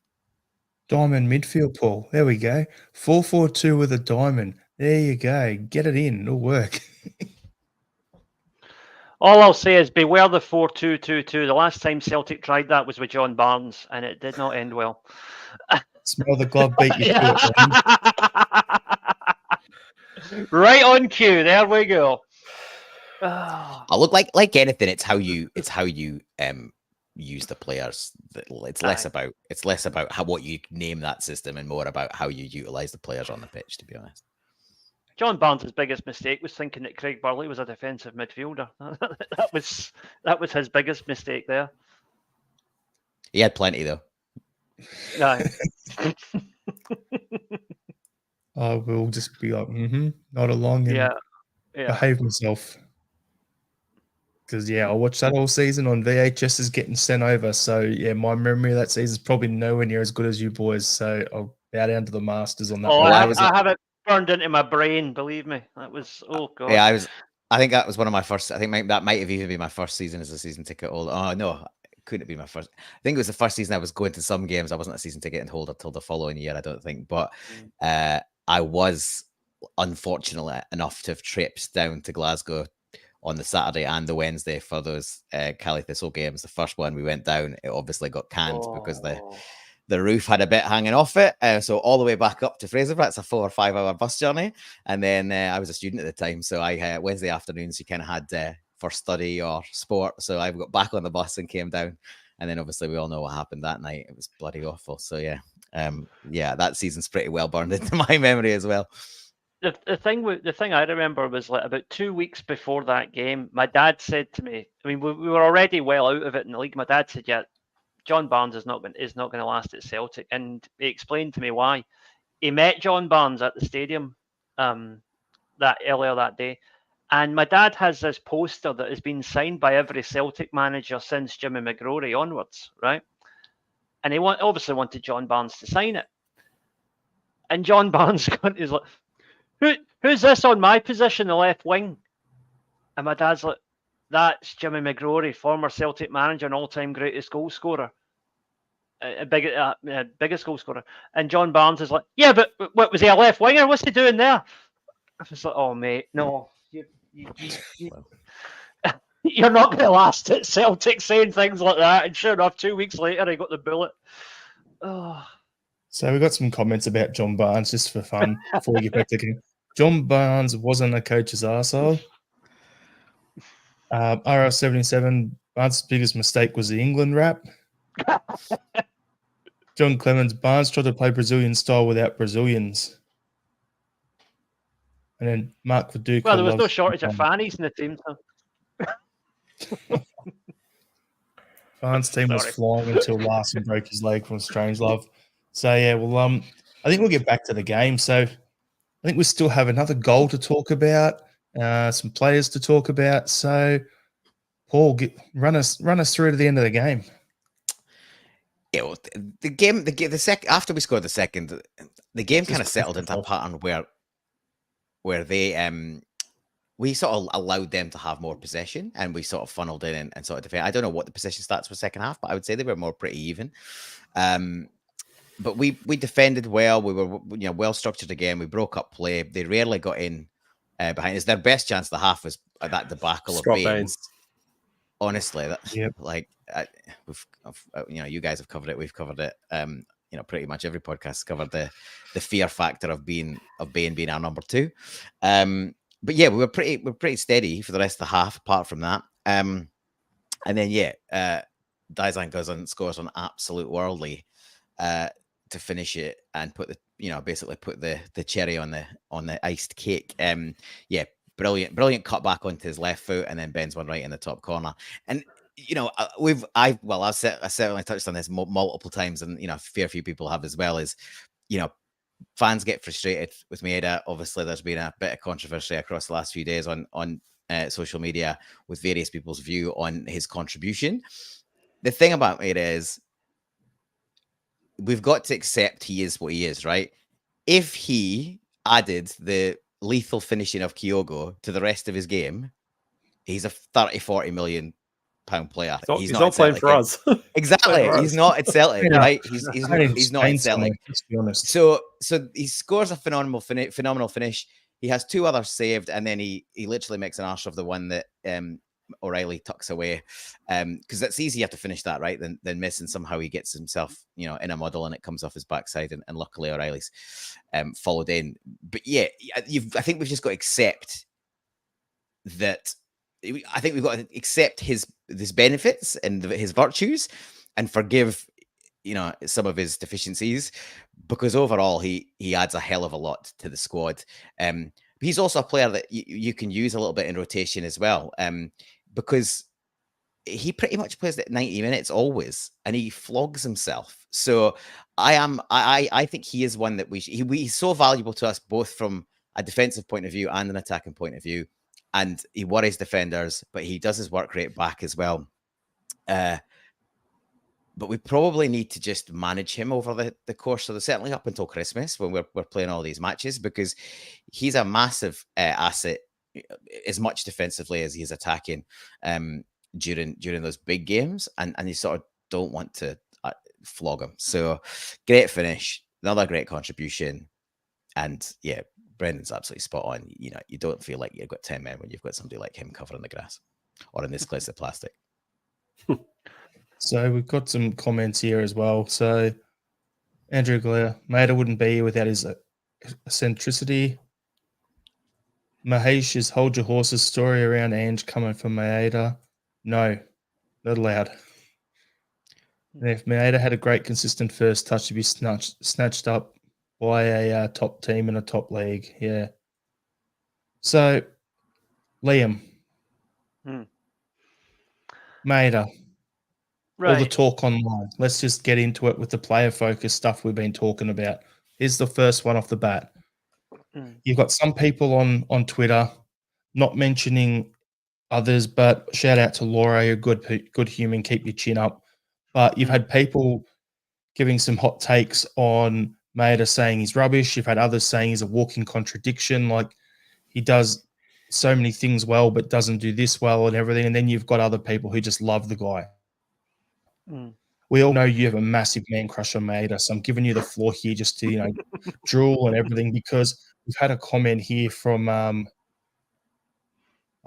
Diamond midfield, Paul. There we go. 4-4-2 with a diamond. There you go. Get it in. It'll work. All I'll say is beware the 4-2-2-2. The last time Celtic tried that was with John Barnes, and it did not end well. Smell the glove beat you to it. Right on cue. There we go. I look like anything. It's how you use the players. It's less about how what you name that system and more about how you utilize the players on the pitch, to be honest. John Barnes' biggest mistake was thinking that Craig Burley was a defensive midfielder. that was his biggest mistake there. He had plenty though. No. I will just be like, not along and behave myself. Because, I watched that all season on VHS is getting sent over. So, my memory of that season is probably nowhere near as good as you boys. So, I'll bow down to the masters on that. Oh, I have it burned into my brain, believe me. That was, oh, God. Yeah, I think that was one of my first. I think that might have even been my first season as a season ticket holder. Oh, no, couldn't be my first. I think it was the first season I was going to some games. I wasn't a season ticket holder until the following year, I don't think. But I was unfortunate enough to have tripped down to Glasgow on the Saturday and the Wednesday for those Cali Thistle games. The first one we went down, it obviously got canned because the roof had a bit hanging off it. So all the way back up to Fraserburgh, it's a 4 or 5 hour bus journey. And then I was a student at the time. So I Wednesday afternoons, you kind of had for study or sport. So I got back on the bus and came down. And then obviously we all know what happened that night. It was bloody awful. So yeah, that season's pretty well burned into my memory as well. The thing I remember was like about 2 weeks before that game, my dad said to me, I mean, we were already well out of it in the league. My dad said, yeah, John Barnes is not going to last at Celtic. And he explained to me why. He met John Barnes at the stadium earlier that day. And my dad has this poster that has been signed by every Celtic manager since Jimmy McGrory onwards, right? And he obviously wanted John Barnes to sign it. And John Barnes is like, who's this on my position, the left wing? And my dad's like, that's Jimmy McGrory, former Celtic manager and all-time greatest goal scorer. Biggest goal scorer. And John Barnes is like, yeah, but what, was he a left winger? What's he doing there? I was like, oh, mate, no. You're not going to last at Celtic saying things like that. And sure enough, 2 weeks later, he got the bullet. Oh. So we got some comments about John Barnes just for fun before we get back to the game. John Barnes wasn't a coach's arsehole. RL77, Barnes' biggest mistake was the England rap. John Clemens, Barnes tried to play Brazilian style without Brazilians. And then Mark Viduka. Well, there was no shortage of fannies in the team. So. Barnes' team was flying until Larson broke his leg from Strangelove. So, yeah, well, I think we'll get back to the game. So, I think we still have another goal to talk about, some players to talk about. So, Paul, run us through to the end of the game. Yeah, well, after we scored the second, the game kind of settled into a pattern where they we sort of allowed them to have more possession, and we sort of funneled in and sort of defend. I don't know what the possession stats were second half, but I would say they were more pretty even. But we defended well. We were well structured again. We broke up play. They rarely got in behind us. Their best chance of the half was that debacle Scott of Baines. Honestly, you guys have covered it. We've covered it. Pretty much every podcast has covered the fear factor of Bain being our number two. But yeah, we were pretty steady for the rest of the half. Apart from that, and then Dizan goes on and scores on absolute worldly to finish it and put basically put the cherry on the iced cake. Brilliant cut back onto his left foot, and then bends one right in the top corner. And I've certainly touched on this multiple times, and a fair few people have as well. Is fans get frustrated with Maeda. Obviously, there's been a bit of controversy across the last few days on social media with various people's view on his contribution. The thing about Maeda is we've got to accept he is what he is, right? If he added the lethal finishing of Kyogo to the rest of his game, he's a 30-40 million pound player. He's not playing for us. Exactly. He's not at Celtic, right? He's not at Celtic. Let's be honest. So he scores a phenomenal finish. He has two others saved, and then he literally makes an arse of the one that O'Reilly tucks away, because it's easier to finish that, right, than miss, and somehow he gets himself in a muddle and it comes off his backside, and luckily O'Reilly's followed in. But yeah, I think we've just got to accept that. I think we've got to accept his benefits and his virtues, and forgive some of his deficiencies, because overall he adds a hell of a lot to the squad. He's also a player that you can use a little bit in rotation as well, because he pretty much plays at 90 minutes always, and he flogs himself. So I think he is one that he's so valuable to us, both from a defensive point of view and an attacking point of view. And he worries defenders, but he does his work rate back as well. But we probably need to just manage him over the course of certainly up until Christmas, when we're playing all these matches, because he's a massive asset, as much defensively as he's attacking during those big games, and you sort of don't want to flog him. So great finish, another great contribution, and yeah, Brendan's absolutely spot on. You don't feel like you've got 10 men when you've got somebody like him covering the grass, or in this case, the plastic. So we've got some comments here as well. So Andrew Glare, Maeda wouldn't be here without his eccentricity. Mahesh is hold your horses story around Ange coming from Maeda. No, not allowed. And if Maeda had a great consistent first touch, he'd be snatched up by a top team in a top league. Yeah. So, Liam. Maeda. Right. All the talk online. Let's just get into it with the player focus stuff we've been talking about. Here's the first one off the bat. you've got some people on Twitter, not mentioning others, but shout out to Laura, you're good human, keep your chin up. But you've had people giving some hot takes on Maeda saying he's rubbish. You've had others saying he's a walking contradiction, like he does so many things well, but doesn't do this well and everything. And then you've got other people who just love the guy. We all know you have a massive man crush on Maeda, so I'm giving you the floor here just to, drool and everything, because we've had a comment here from I'm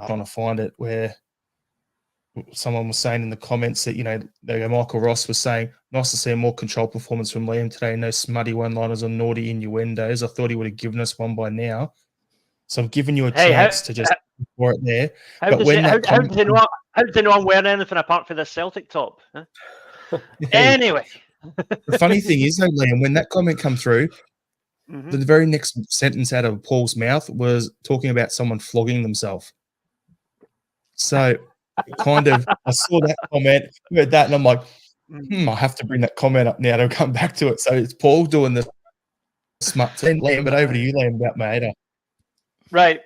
trying to find it, where someone was saying in the comments that, Michael Ross was saying, nice to see a more controlled performance from Liam today. No smutty one-liners or naughty innuendos. I thought he would have given us one by now. So I'm giving you a chance to just pour it there. How does he know I'm wearing anything apart from the Celtic top? Huh? Anyway. The funny thing is, though, Liam, when that comment come through, the very next sentence out of Paul's mouth was talking about someone flogging themselves. So kind of, I saw that comment, heard that, and I'm like, I have to bring that comment up now to come back to it. So it's Paul doing the smut thing. Liam, but over to you, Liam, about Maeda. Right.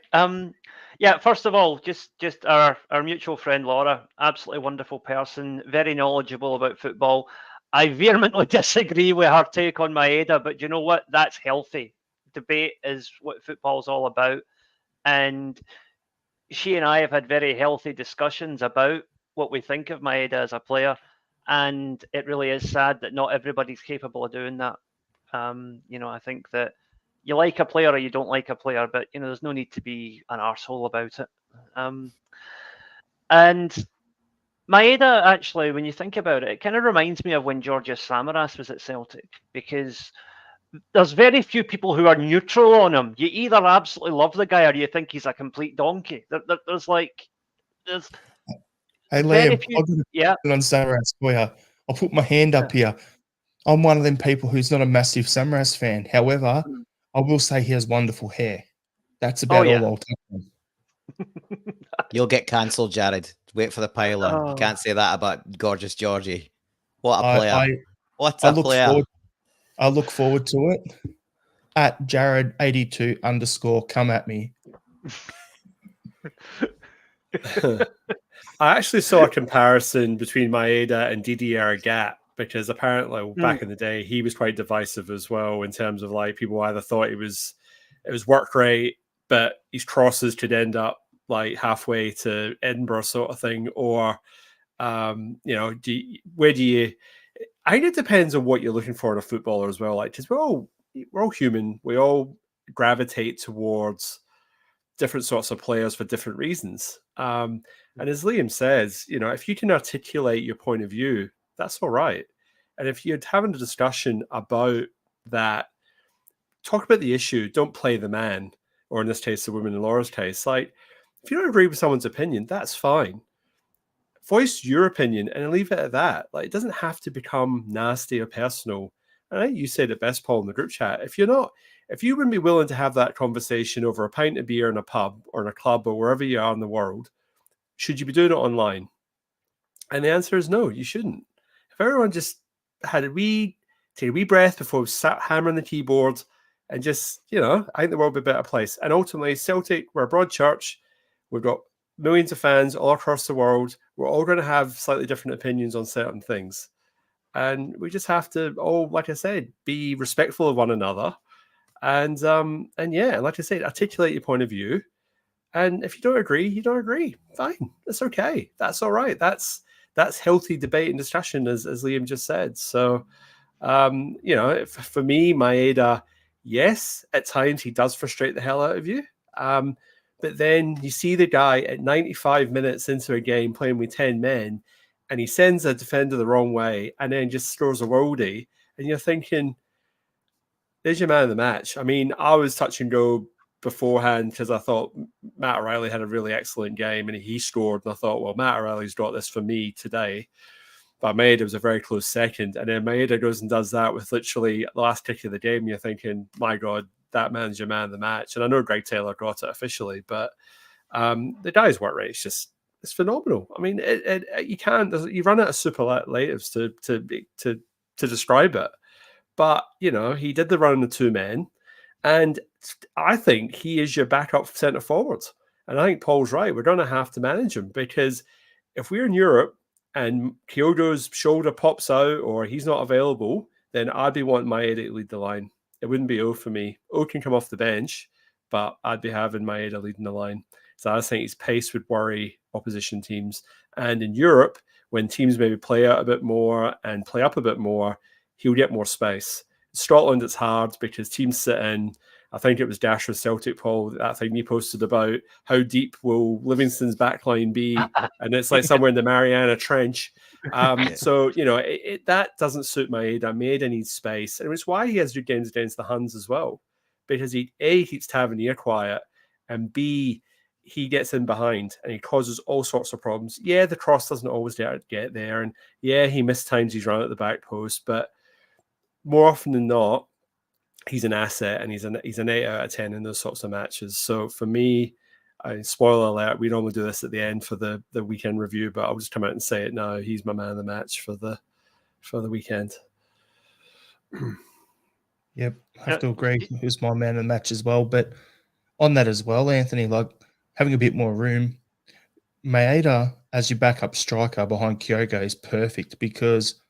Yeah, first of all, just our mutual friend Laura, absolutely wonderful person, very knowledgeable about football. I vehemently disagree with her take on Maeda, but you know what? That's healthy. Debate is what football's all about. And she and I have had very healthy discussions about what we think of Maeda as a player. And it really is sad that not everybody's capable of doing that. I think that you like a player or you don't like a player, but there's no need to be an arsehole about it. And Maeda, actually, when you think about it, it kind of reminds me of when Georgios Samaras was at Celtic, because there's very few people who are neutral on him. You either absolutely love the guy or you think he's a complete donkey. There's hey, Liam, on Samaras for you. I'll put my hand up here. I'm one of them people who's not a massive Samaras fan. However, I will say he has wonderful hair. That's about all I'll tell him. You'll get cancelled, Jared. Wait for the pile-on. You can't say that about gorgeous Georgie. What a player. What a player. I look forward to it. At Jared82_, come at me. I actually saw a comparison between Maeda and Didier Agathe, because apparently back in the day he was quite divisive as well, in terms of like people either thought it was work rate, but his crosses could end up like halfway to Edinburgh sort of thing, or I think it depends on what you're looking for in a footballer as well. Like, because we're all human, we all gravitate towards different sorts of players for different reasons. And as Liam says, if you can articulate your point of view, that's all right. And if you're having a discussion about that, talk about the issue, don't play the man, or in this case, the woman in Laura's case. Like, if you don't agree with someone's opinion, that's fine. Voice your opinion and leave it at that. Like, it doesn't have to become nasty or personal. And I think you said it best, Paul, in the group chat. If you wouldn't be willing to have that conversation over a pint of beer in a pub or in a club or wherever you are in the world, should you be doing it online? And the answer is no, you shouldn't. If everyone just had take a wee breath before we sat hammering the keyboard and just, I think the world would be a better place. And ultimately, Celtic, we're a broad church. We've got millions of fans all across the world. We're all going to have slightly different opinions on certain things. And we just have to all, like I said, be respectful of one another. And like I said, articulate your point of view. And if you don't agree, you don't agree. Fine. That's okay. That's all right. That's healthy debate and discussion, as Liam just said. So, for me, Maeda, yes, at times he does frustrate the hell out of you. But then you see the guy at 95 minutes into a game playing with 10 men, and he sends a defender the wrong way and then just scores a worldie. And you're thinking, there's your man of the match. I mean, I was touch and go beforehand because I thought Matt O'Reilly had a really excellent game and he scored. And I thought, well, Matt O'Reilly's got this for me today. But Maeda was a very close second. And then Maeda goes and does that with literally the last kick of the game. You're thinking, my God, that man's your man of the match. And I know Greg Taylor got it officially, but the guy's work rate is it's phenomenal. I mean, you run out of superlatives to describe it. But, he did the run of the two men. And I think he is your backup centre forward. And I think Paul's right. We're going to have to manage him, because if we're in Europe and Kyogo's shoulder pops out or he's not available, then I'd be wanting Maeda to lead the line. It wouldn't be O for me. O can come off the bench, but I'd be having Maeda leading the line. So I think his pace would worry opposition teams. And in Europe, when teams maybe play out a bit more and play up a bit more, he'll get more space. In Scotland, it's hard because teams sit in. I think it was Dasher's Celtic, Paul, that thing he posted about how deep will Livingston's backline be, and it's like somewhere in the Mariana Trench. So, that doesn't suit Maeda. Maeda needs space, and it's why he has good games against the Huns as well, because he, A, keeps Tavernier quiet, and B, he gets in behind and he causes all sorts of problems. Yeah, the cross doesn't always get there, and yeah, he missed times he's run at the back post, but more often than not, he's an asset, and he's an 8 out of 10 in those sorts of matches. So for me, spoiler alert, we normally do this at the end for the weekend review, but I'll just come out and say it now. He's my man of the match for the weekend. Yep, I have to agree. He's my man of the match as well. But on that as well, Anthony, like having a bit more room, Maeda as your backup striker behind Kyogo is perfect, because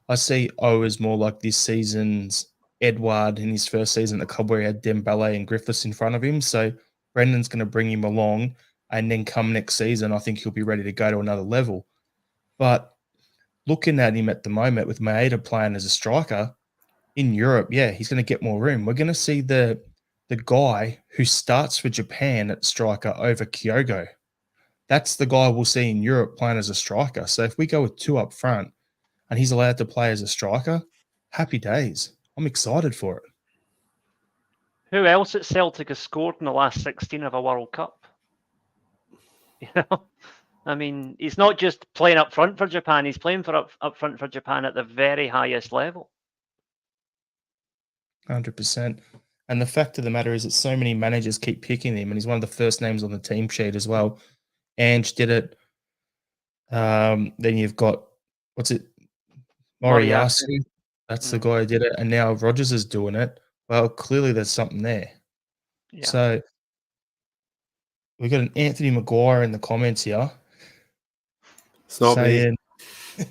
I see O as more like this season's Edouard in his first season at the club, where he had Dembele and Griffiths in front of him. So Brendan's going to bring him along, and then come next season, I think he'll be ready to go to another level. But looking at him at the moment with Maeda playing as a striker in Europe, yeah, he's going to get more room. We're going to see the guy who starts for Japan at striker over Kyogo. That's the guy we'll see in Europe playing as a striker. So if we go with 2 up front and he's allowed to play as a striker, happy days. I'm excited for it. Who else at Celtic has scored in the last 16 of a World Cup? I mean, he's not just playing up front for Japan. He's playing for up front for Japan at the very highest level. 100%. And the fact of the matter is that so many managers keep picking him, and he's one of the first names on the team sheet as well. Ange did it. Then you've got, Moriyasu. That's the guy who did it. And now Rodgers is doing it. Well, clearly there's something there. Yeah. So we've got an Anthony Maguire in the comments here. It's not saying, me.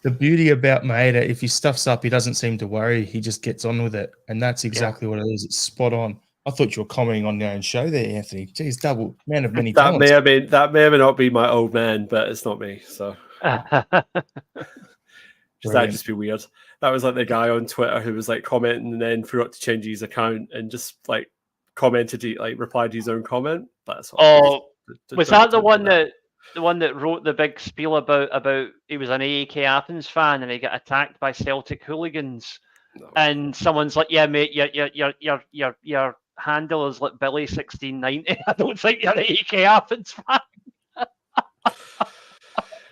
The beauty about Maeda, if he stuffs up, he doesn't seem to worry. He just gets on with it. And that's exactly what it is. It's spot on. I thought you were commenting on your own show there, Anthony. Geez, double man of many talents. That may have not been my old man, but it's not me. So does that just be weird? That was like the guy on Twitter who was like commenting and then forgot to change his account and just like commented, like replied to his own comment. That's was that the one that wrote the big spiel about he was an AEK Athens fan and he got attacked by Celtic hooligans? No. And someone's like, "Yeah, mate, your handle is like Billy 1690. I don't think you're an AEK Athens fan."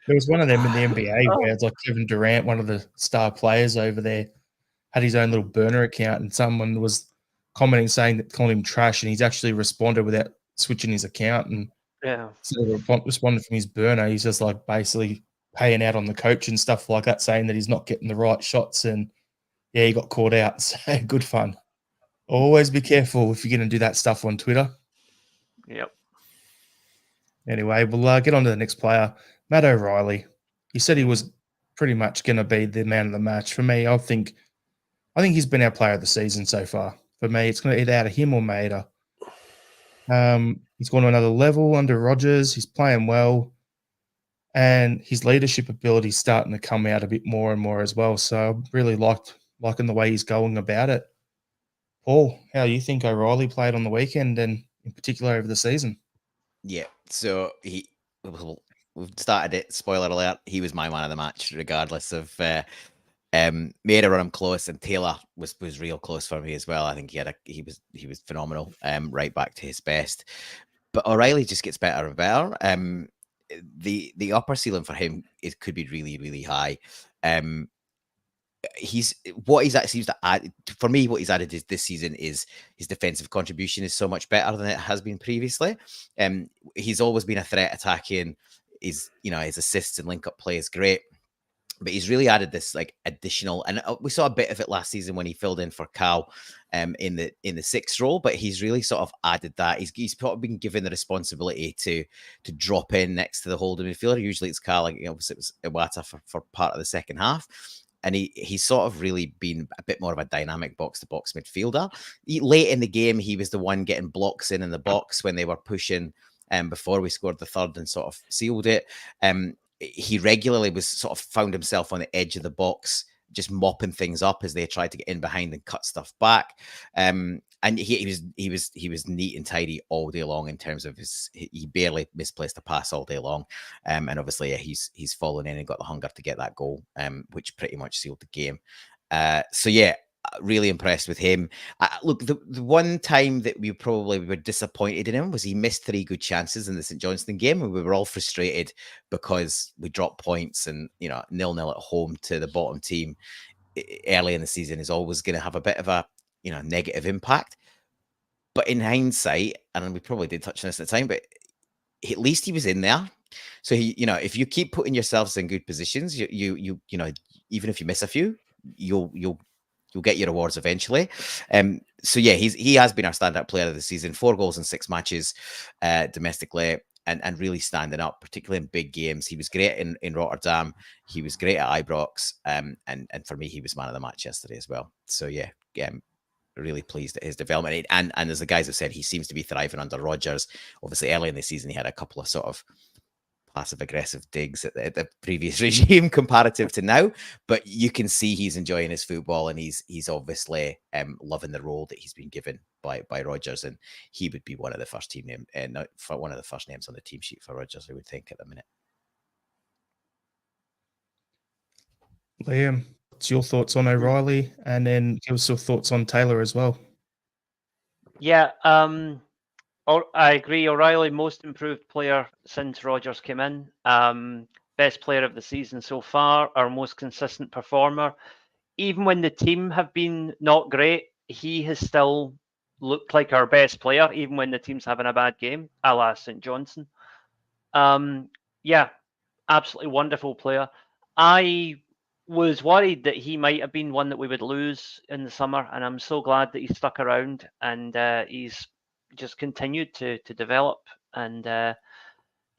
There was one of them in the NBA where it's like Kevin Durant, one of the star players over there, had his own little burner account, and someone was commenting calling him trash, and he's actually responded without switching his account. And so responded from his burner. He's just like basically paying out on the coach and stuff like that, saying that he's not getting the right shots. And yeah, he got caught out. So good fun. Always be careful if you're going to do that stuff on Twitter. Yep. Anyway, we'll get on to the next player, Matt O'Reilly. He said he was pretty much going to be the man of the match. For me, I think he's been our player of the season so far. For me, it's going to either out of him or Maeda. He's gone to another level under Rodgers. He's playing well, and his leadership ability is starting to come out a bit more and more as well. So I really liking the way he's going about it. Paul, how do you think O'Reilly played on the weekend, and in particular over the season? Yeah, so we've started it. Spoiler alert: he was my man of the match, regardless of. Made a run him close, and Taylor was real close for me as well. I think he was phenomenal, right back to his best. But O'Reilly just gets better and better. The upper ceiling for him could be really, really high. What he's actually used to add for me. What he's added this season is his defensive contribution is so much better than it has been previously. He's always been a threat attacking. His assists and link up play is great. But he's really added this like additional, and we saw a bit of it last season when he filled in for Cal in the sixth role. But he's really sort of added that. He's probably been given the responsibility to drop in next to the holding midfielder. Usually it's Cal, like obviously it was Iwata for part of the second half. And he's sort of really been a bit more of a dynamic box-to-box midfielder. Late in the game, he was the one getting blocks in the box when they were pushing before we scored the third and sort of sealed it. He regularly was sort of found himself on the edge of the box, just mopping things up as they tried to get in behind and cut stuff back. And he was neat and tidy all day long in terms of he barely misplaced a pass all day long. And obviously he's fallen in and got the hunger to get that goal, which pretty much sealed the game. So yeah, really impressed with him. Look, the one time that we probably were disappointed in him was he missed 3 good chances in the St Johnstone game, and we were all frustrated because we dropped points, and 0-0 at home to the bottom team early in the season is always going to have a bit of a negative impact. But in hindsight, and we probably did touch on this at the time, but at least he was in there. So if you keep putting yourselves in good positions, you even if you miss a few, you'll get your rewards eventually. So yeah, he has been our standout player of the season. 4 goals in 6 matches domestically, and really standing up, particularly in big games. He was great in Rotterdam. He was great at Ibrox, and for me, he was man of the match yesterday as well. So yeah, really pleased at his development. And as the guys have said, he seems to be thriving under Rodgers. Obviously, early in the season, he had a couple of sort of passive-aggressive digs at the previous regime comparative to now, but you can see he's enjoying his football, and he's obviously loving the role that he's been given by Rodgers, and he would be one of the first names on the team sheet for Rodgers, I would think, at the minute. Liam, what's your thoughts on O'Reilly, and then give us your thoughts on Taylor as well? Yeah, I agree. O'Reilly, most improved player since Rodgers came in. Best player of the season so far, our most consistent performer. Even when the team have been not great, he has still looked like our best player, even when the team's having a bad game, a la St Johnstone. Yeah, absolutely wonderful player. I was worried that he might have been one that we would lose in the summer, and I'm so glad that he stuck around, and he's just continued to develop. And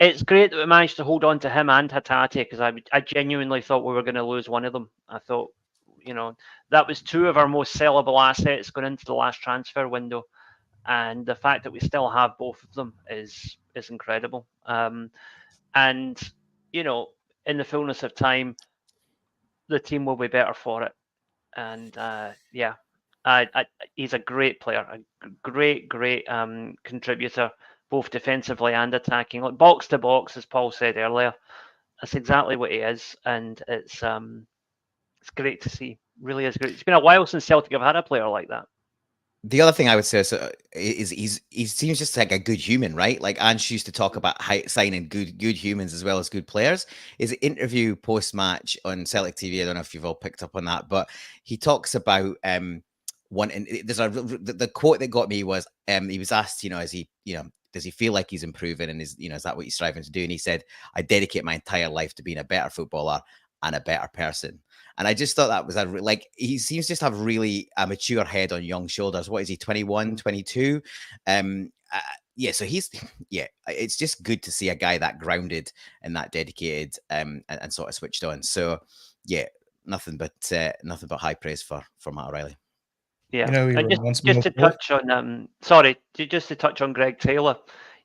it's great that we managed to hold on to him and Hatate, because I genuinely thought we were going to lose one of them. I thought, that was 2 of our most sellable assets going into the last transfer window, and the fact that we still have both of them is incredible. And in the fullness of time, the team will be better for it. And yeah, he's a great player, a great contributor, both defensively and attacking. Like box to box, as Paul said earlier, that's exactly what he is, and it's great to see. Really is great. It's been a while since Celtic have had a player like that. The other thing I would say is he seems just like a good human, right? Like Ange used to talk about signing good humans as well as good players. His interview post-match on Celtic TV, I don't know if you've all picked up on that, but he talks about wanting. The quote that got me was he was asked, does he feel like he's improving, and is that what he's striving to do? And he said, "I dedicate my entire life to being a better footballer and a better person." And I just thought that was he seems just to have really a mature head on young shoulders. What is he, 21, 22? Yeah, so it's just good to see a guy that grounded and that dedicated and sort of switched on. So yeah, nothing but high praise for Matt O'Reilly. Yeah, just to touch on Greg Taylor,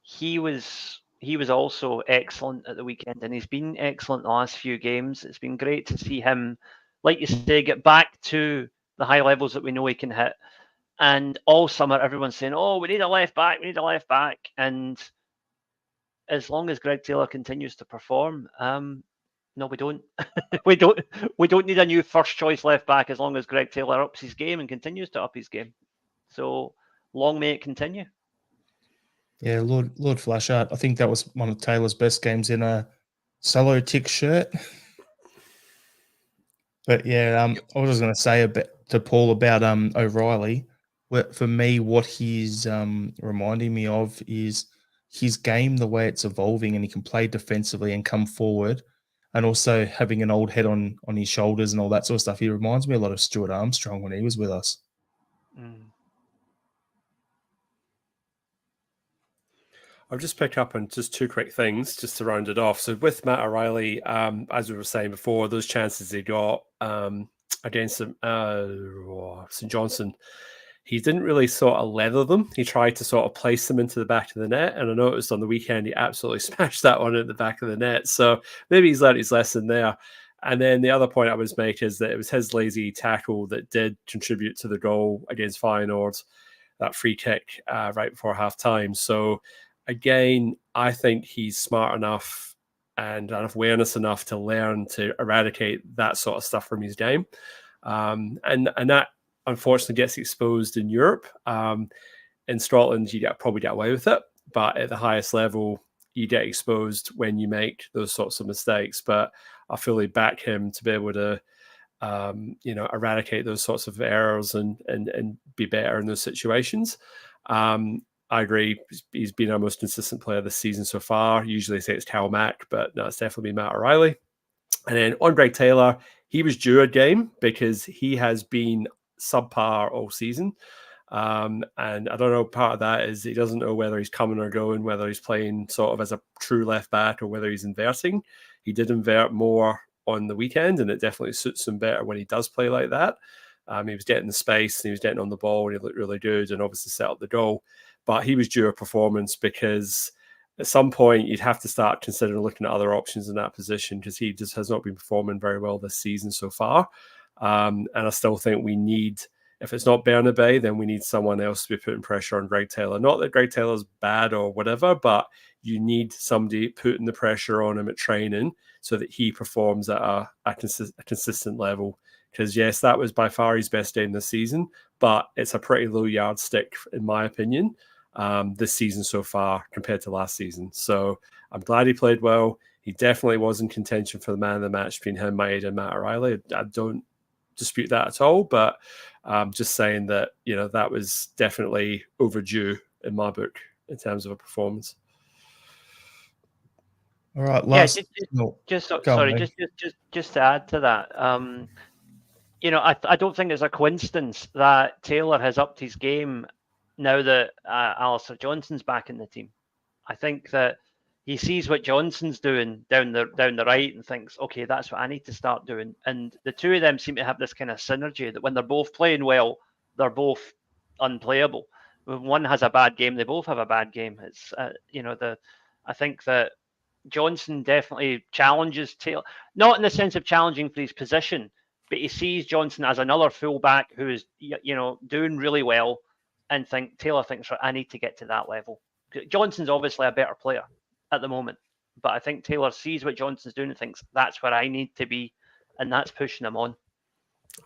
he was also excellent at the weekend, and he's been excellent the last few games. It's been great to see him, like you say, get back to the high levels that we know he can hit. And all summer, everyone's saying, "Oh, we need a left back. We need a left back." And as long as Greg Taylor continues to perform, no, we don't. we don't need a new first choice left back as long as Greg Taylor ups his game and continues to up his game. So long may it continue. Yeah, Lord Flashart. I think that was one of Taylor's best games in a solo tick shirt. But yeah, I was going to say a bit to Paul about O'Reilly. For me, what he's reminding me of is his game, the way it's evolving, and he can play defensively and come forward. and also having an old head on his shoulders and all that sort of stuff. He reminds me a lot of Stuart Armstrong when he was with us. I've just picked up on just two quick things just to round it off. So with Matt O'Reilly, as we were saying before, those chances he got against St. Johnstone, he didn't really sort of leather them. He tried to sort of place them into the back of the net. And I noticed on the weekend, he absolutely smashed that one at the back of the net. So maybe he's learned his lesson there. And then the other point I was making is that it was his lazy tackle that did contribute to the goal against Feyenoord, that free kick right before half time. So again, I think he's smart enough and enough awareness enough to learn to eradicate that sort of stuff from his game. And that unfortunately gets exposed in Europe. In Scotland, you probably get away with it, but at the highest level, you get exposed when you make those sorts of mistakes. But I fully back him to be able to, eradicate those sorts of errors and be better in those situations. I agree. He's been our most consistent player this season so far. Usually say it's Cal Mack, but no, it's definitely Matt O'Reilly. And then on Greg Taylor, he was due a game because he has been subpar all season. And I don't know, part of that is he doesn't know whether he's coming or going, whether he's playing sort of as a true left back or whether he's inverting. He did invert more on the weekend, and it definitely suits him better when he does play like that. He was getting the space, and he was getting on the ball, and he looked really good and obviously set up the goal. But he was due a performance because at some point you'd have to start considering looking at other options in that position because he just has not been performing very well this season so far. And I still think we need, if it's not Bernabé, then we need someone else to be putting pressure on Greg Taylor. Not that Greg Taylor's bad or whatever, but you need somebody putting the pressure on him at training so that he performs at a consistent level. Because yes, that was by far his best game this season, but it's a pretty low yardstick in my opinion. This season so far compared to last season. So I'm glad he played well. He definitely was in contention for the man of the match between him, Maeda, and Matt O'Reilly. I don't dispute that at all, but just saying that, that was definitely overdue in my book in terms of a performance. All right, just to add to that, I don't think it's a coincidence that Taylor has upped his game now that Alistair Johnson's back in the team. I think that he sees what Johnson's doing down the right and thinks, okay, that's what I need to start doing. And the two of them seem to have this kind of synergy that when they're both playing well, they're both unplayable. When one has a bad game, they both have a bad game. It's I think that Johnson definitely challenges Taylor, not in the sense of challenging for his position, but he sees Johnson as another fullback who is doing really well. And Taylor thinks, right, I need to get to that level. Johnson's obviously a better player at the moment, but I think Taylor sees what Johnson's doing and thinks that's where I need to be, and that's pushing him on.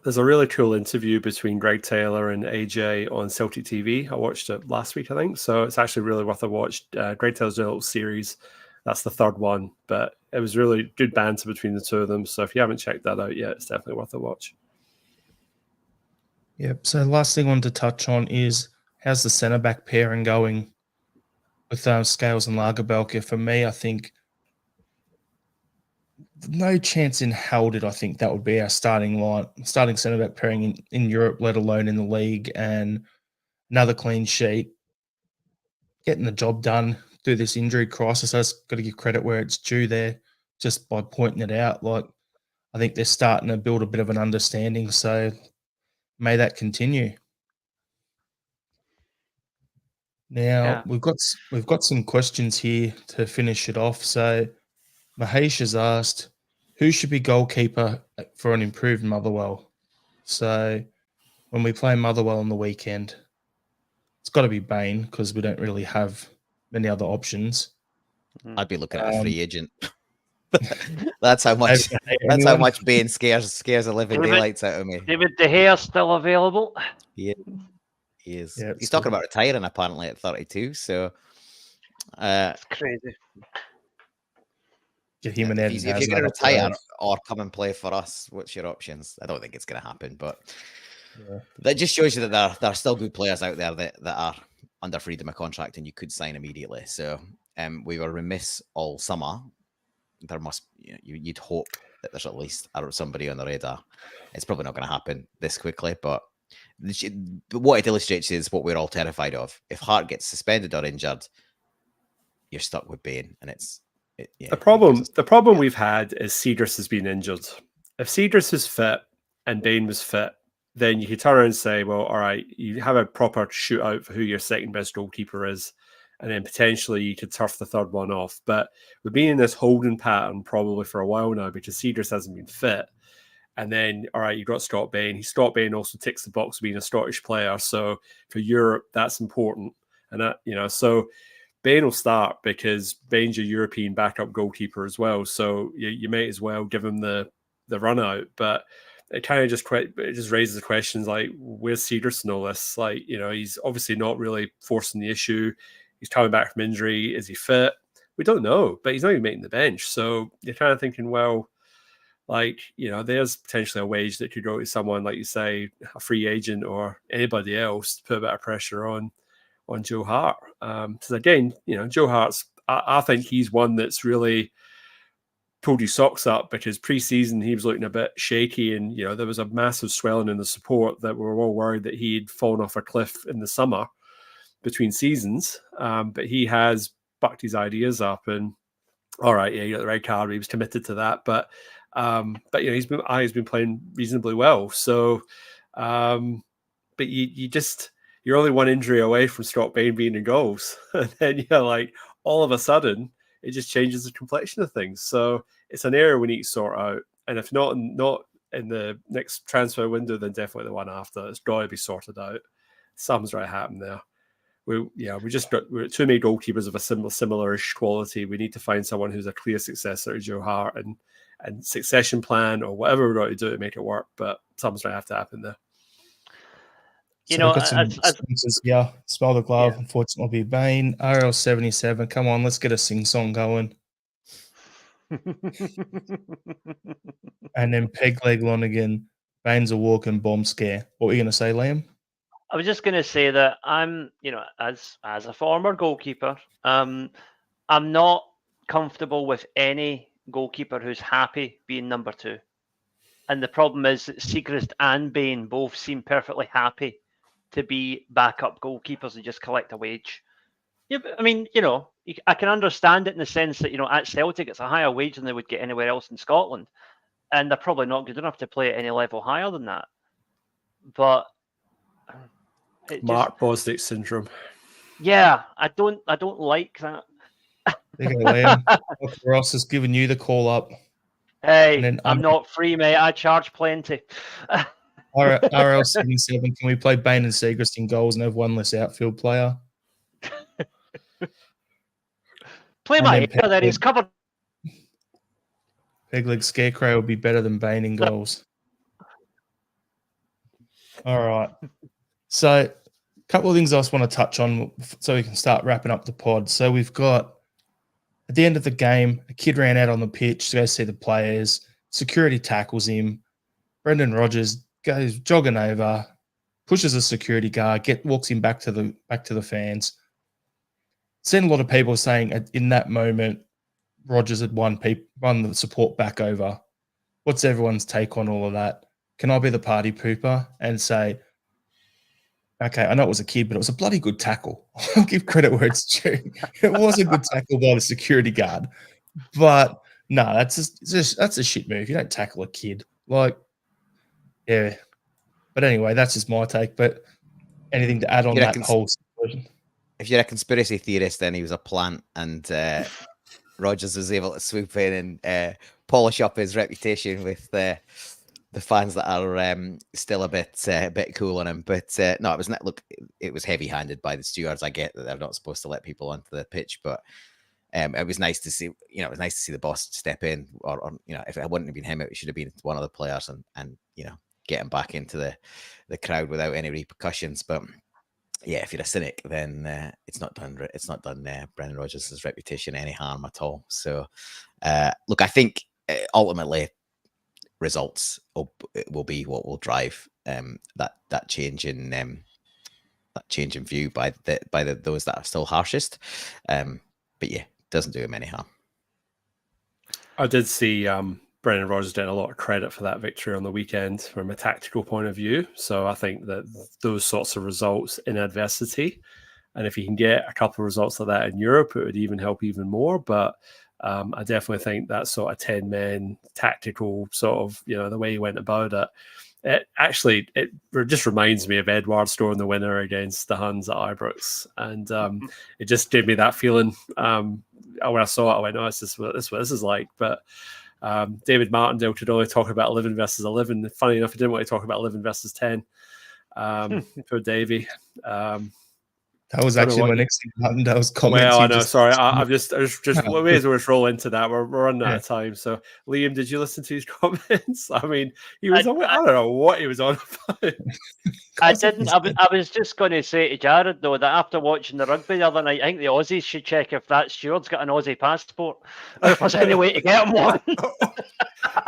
There's a really cool interview between Greg Taylor and AJ on Celtic TV. I watched it last week, I think, so it's actually really worth a watch. Greg Taylor's doing a little series. That's the third one, but it was really good banter between the two of them. So if you haven't checked that out yet, it's definitely worth a watch. Yep. So the last thing I wanted to touch on is how's the centre back pairing going with Scales and Lagerbielke? For me, I think no chance in hell did I think that would be our starting centre back pairing in Europe, let alone in the league, and another clean sheet, getting the job done through this injury crisis. I just got to give credit where it's due there, just by pointing it out. Like, I think they're starting to build a bit of an understanding. So may that continue. Now we've got some questions here to finish it off. So Mahesh has asked, who should be goalkeeper for an improved Motherwell? So when we play Motherwell on the weekend, it's got to be Bain because we don't really have many other options. I'd be looking at a free agent. That's how much. That's how much Bain scares the living daylights out of me. David De Gea still available? Yeah, he is. Yeah, he's talking about retiring apparently at 32. So it's crazy. Get him in if you're going to retire or come and play for us, what's your options? I don't think it's going to happen, but that just shows you that there are still good players out there that are under freedom of contract and you could sign immediately. So we were remiss all summer there must, you'd hope that there's at least somebody on the radar. It's probably not going to happen this quickly, but what it illustrates is what we're all terrified of. If Hart gets suspended or injured, you're stuck with Bain, and the problem we've had is Cedars has been injured. If Cedars is fit and Bain was fit, then you could turn around and say, well, all right, you have a proper shootout for who your second best goalkeeper is, and then potentially you could turf the third one off. But we've been in this holding pattern probably for a while now because Cedars hasn't been fit. And then, all right, you've got Scott Bain. Scott Bain also ticks the box of being a Scottish player. So for Europe, that's important. And that, so Bain will start because Bain's your European backup goalkeeper as well. So you may as well give him the run out. But it kind of just raises the questions like, where's Cedars in all this? Like, he's obviously not really forcing the issue. He's coming back from injury. Is he fit? We don't know, but he's not even making the bench. So you're kind of thinking, well, like, there's potentially a wage that could go to someone, like you say, a free agent or anybody else to put a bit of pressure on Joe Hart. Because again, Joe Hart's, I think he's one that's really pulled his socks up because pre-season he was looking a bit shaky and, there was a massive swelling in the support that we were all worried that he'd fallen off a cliff in the summer between seasons. But he has bucked his ideas up and, all right, yeah, you got the red card. He was committed to that. But he's been playing reasonably well. So, but you're only one injury away from Scott Bain being in goals, and then like all of a sudden it just changes the complexion of things. So it's an area we need to sort out, and if not in the next transfer window, then definitely the one after. It's got to be sorted out. Something's right happen there. We're too many goalkeepers of a similar-ish quality. We need to find someone who's a clear successor to Joe Hart and succession plan or whatever we're going to do to make it work. But something's going to have to happen there. Smell the glove. Yeah. Unfortunately, Bain. RL77. Come on, let's get a sing-song going. And then Peg Leg Lonergan. Bain's a walking bomb scare. What were you going to say, Liam? I was just going to say that I'm, as a former goalkeeper, I'm not comfortable with any goalkeeper who's happy being number 2. And the problem is that Siegrist and Bain both seem perfectly happy to be backup goalkeepers and just collect a wage. Yeah, but, I mean, I can understand it in the sense that, at Celtic, it's a higher wage than they would get anywhere else in Scotland. And they're probably not good enough to play at any level higher than that. But Mark Bosnick syndrome. Yeah, I don't like that. There you go, Liam. Ross has given you the call up. Hey, I'm not free, mate. I charge plenty. RL77, can we play Bain and Siegrist in goals and have one less outfield player? Play my ear there, he's covered. Pegleg Scarecrow would be better than Bain in goals. All right. So, a couple of things I just want to touch on so we can start wrapping up the pod. So, we've got, at the end of the game, a kid ran out on the pitch to go see the players. Security tackles him. Brendan Rodgers goes jogging over, pushes a security guard, walks him back to the fans. Seen a lot of people saying in that moment, Rodgers had won the support back over. What's everyone's take on all of that? Can I be the party pooper and say, okay, I know it was a kid, but it was a bloody good tackle. I'll give credit where it's due. It was a good tackle by the security guard. But no, that's a shit move. You don't tackle a kid. Like, yeah. But anyway, that's just my take. But anything to add on that whole situation? If you're a conspiracy theorist, then he was a plant and Rodgers was able to swoop in and polish up his reputation with the fans that are still a bit cool on him. But no, it was heavy-handed by the stewards. I get that they're not supposed to let people onto the pitch, but it was nice to see. It was nice to see the boss step in, or if it wouldn't have been him, it should have been one of the players, and get him back into the crowd without any repercussions. But yeah, if you're a cynic, then it's not done Brendan Rodgers' reputation any harm at all. So look, I think ultimately results will be what will drive that change in view by those that are still harshest. But yeah, it doesn't do him any harm. I did see Brendan Rodgers getting a lot of credit for that victory on the weekend from a tactical point of view. So I think that those sorts of results in adversity, and if you can get a couple of results like that in Europe, it would even help even more. But I definitely think that sort of 10-man tactical sort of, the way he went about it, it just reminds me of Edward scoring the winner against the Huns at Ibrox. And it just gave me that feeling. When I saw it, I went, "Oh, this is what this is like." But David Martindale could only talk about 11 versus 11. Funny enough, he didn't want to talk about 11 versus 10. Poor Davey. That was actually my next thing. Martindale's comments. Well, I know. Sorry, I just we may as well just roll into that. We're running out of time. So, Liam, did you listen to his comments? I mean, he was. I don't know what he was on about. I didn't. I was just going to say to Jared though that after watching the rugby the other night, I think the Aussies should check if that steward's got an Aussie passport, or if there's any way to get him one.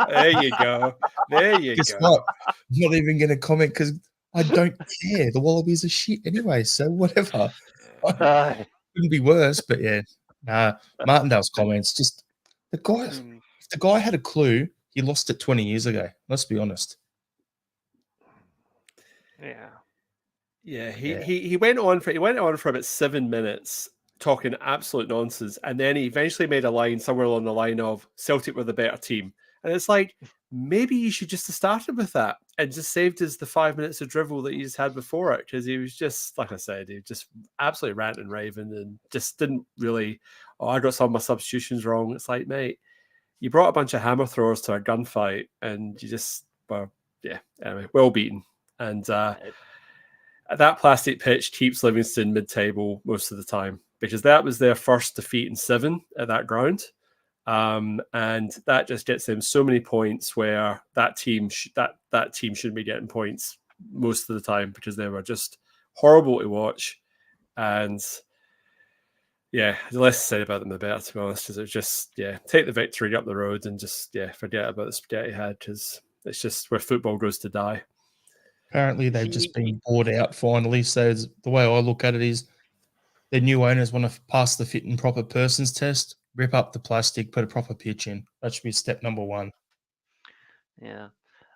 There you go. There you Guess go. what? I'm not even going to comment because I don't care. The Wallabies are shit anyway, so whatever. Couldn't be worse, but yeah. Martindale's comments, just the guy. If the guy had a clue, he lost it 20 years ago. Let's be honest. Yeah. He went on for about 7 minutes talking absolute nonsense, and then he eventually made a line somewhere along the line of Celtic were the better team, and it's like maybe you should just have started with that and just saved us the 5 minutes of drivel that he just had before it, because he was just, like I said, he was just absolutely ranting and raving and just didn't really. Oh, I got some of my substitutions wrong. It's like, mate, you brought a bunch of hammer throwers to a gunfight, and you just, anyway, well beaten. And that plastic pitch keeps Livingston mid-table most of the time, because that was their first defeat in 7 at that ground. And that just gets them so many points where that team shouldn't be getting points most of the time, because they were just horrible to watch. And the less said about them, the better, to be honest, because it was just, take the victory up the road and just, forget about the spaghetti head, because it's just where football goes to die. Apparently, they've just been bought out finally. So the way I look at it is the new owners want to pass the fit and proper persons test, rip up the plastic, put a proper pitch in. That should be step number 1. Yeah.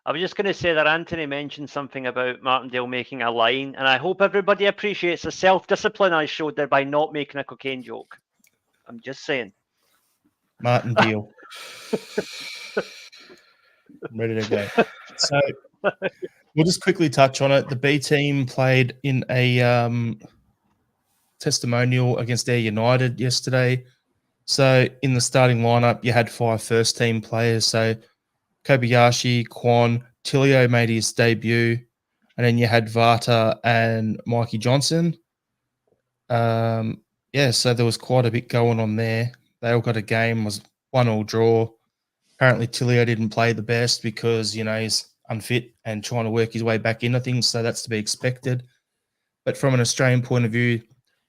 I was just going to say that Anthony mentioned something about Martindale making a line, and I hope everybody appreciates the self-discipline I showed there by not making a cocaine joke. I'm just saying. Martindale. I'm ready to go. So we'll just quickly touch on it. The B team played in a testimonial against Air United yesterday. So in the starting lineup, you had 5 first-team players. So Kobayashi, Kwon, Tilio made his debut, and then you had Vata and Mikey Johnson. So there was quite a bit going on there. They all got a game, was 1-1 draw. Apparently Tilio didn't play the best because, he's unfit and trying to work his way back into things, so that's to be expected. But from an Australian point of view,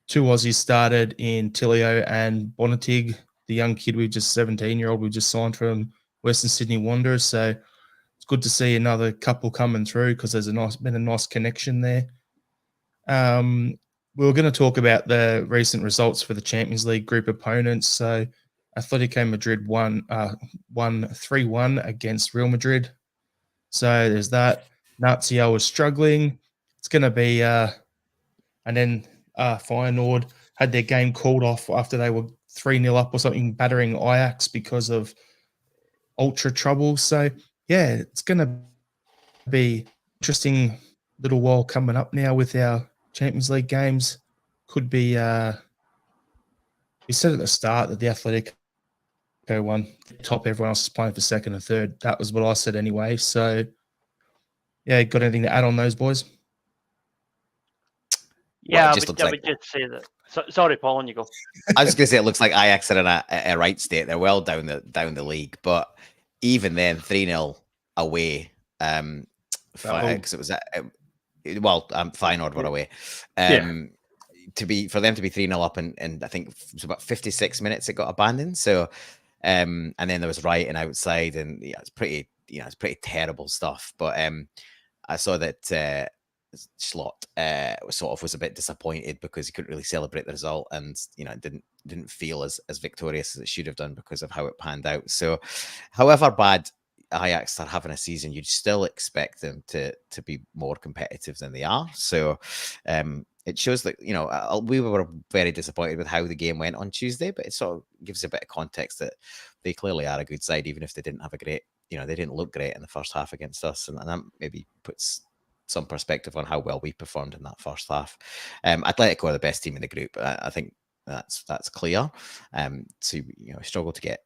2 Aussies started in Tilio and Bonatig, the young kid, 17-year-old we just signed from Western Sydney Wanderers. So it's good to see another couple coming through, because there's been a nice connection there. We were going to talk about the recent results for the Champions League group opponents. So Atletico Madrid won 3-1 against Real Madrid. So there's that. Lazio was struggling. It's going to be and then Feyenoord had their game called off after they were 3-0 up or something, battering Ajax because of ultra trouble. So, it's going to be interesting little while coming up now with our Champions League games. Could be we said at the start that the Atletico one, top, everyone else is playing for second and third. That was what I said anyway. So, got anything to add on those, boys? Yeah, I would just say that. Sorry, Paul, on you go. I was going to say it looks like Ajax are in a right state. They're well down the league, but even then, 3-0 away. Because it was Feyenoord were away. For them to be 3-0 up, and I think it was about 56 minutes it got abandoned. So, and then there was rioting outside, and it's pretty terrible stuff. But I saw that slot sort of was a bit disappointed because he couldn't really celebrate the result, and it didn't feel as victorious as it should have done because of how it panned out. So, however bad Ajax are having a season, you'd still expect them to be more competitive than they are. So, it shows that we were very disappointed with how the game went on Tuesday, but it sort of gives a bit of context that they clearly are a good side, even if they didn't have a great, they didn't look great in the first half against us, and that maybe puts some perspective on how well we performed in that first half. Atletico are the best team in the group. I think that's clear. So struggle to get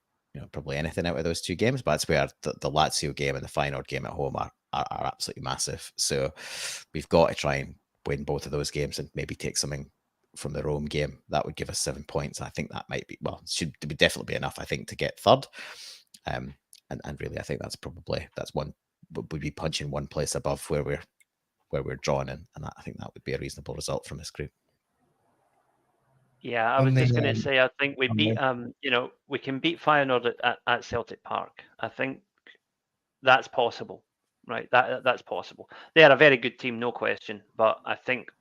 probably anything out of those two games, but that's where the Lazio game and the Feyenoord game at home are absolutely massive. So we've got to try and win both of those games and maybe take something from the Rome game. That would give us 7 points. I think that might be, should definitely be enough, I think, to get third. And really, I think that's one would be punching one place above where we're drawn in, and I think that would be a reasonable result from this group. Yeah, I was just going to say, I think we beat we can beat Feyenoord at Celtic Park. I think that's possible, right? That's possible. They are a very good team, no question, but I think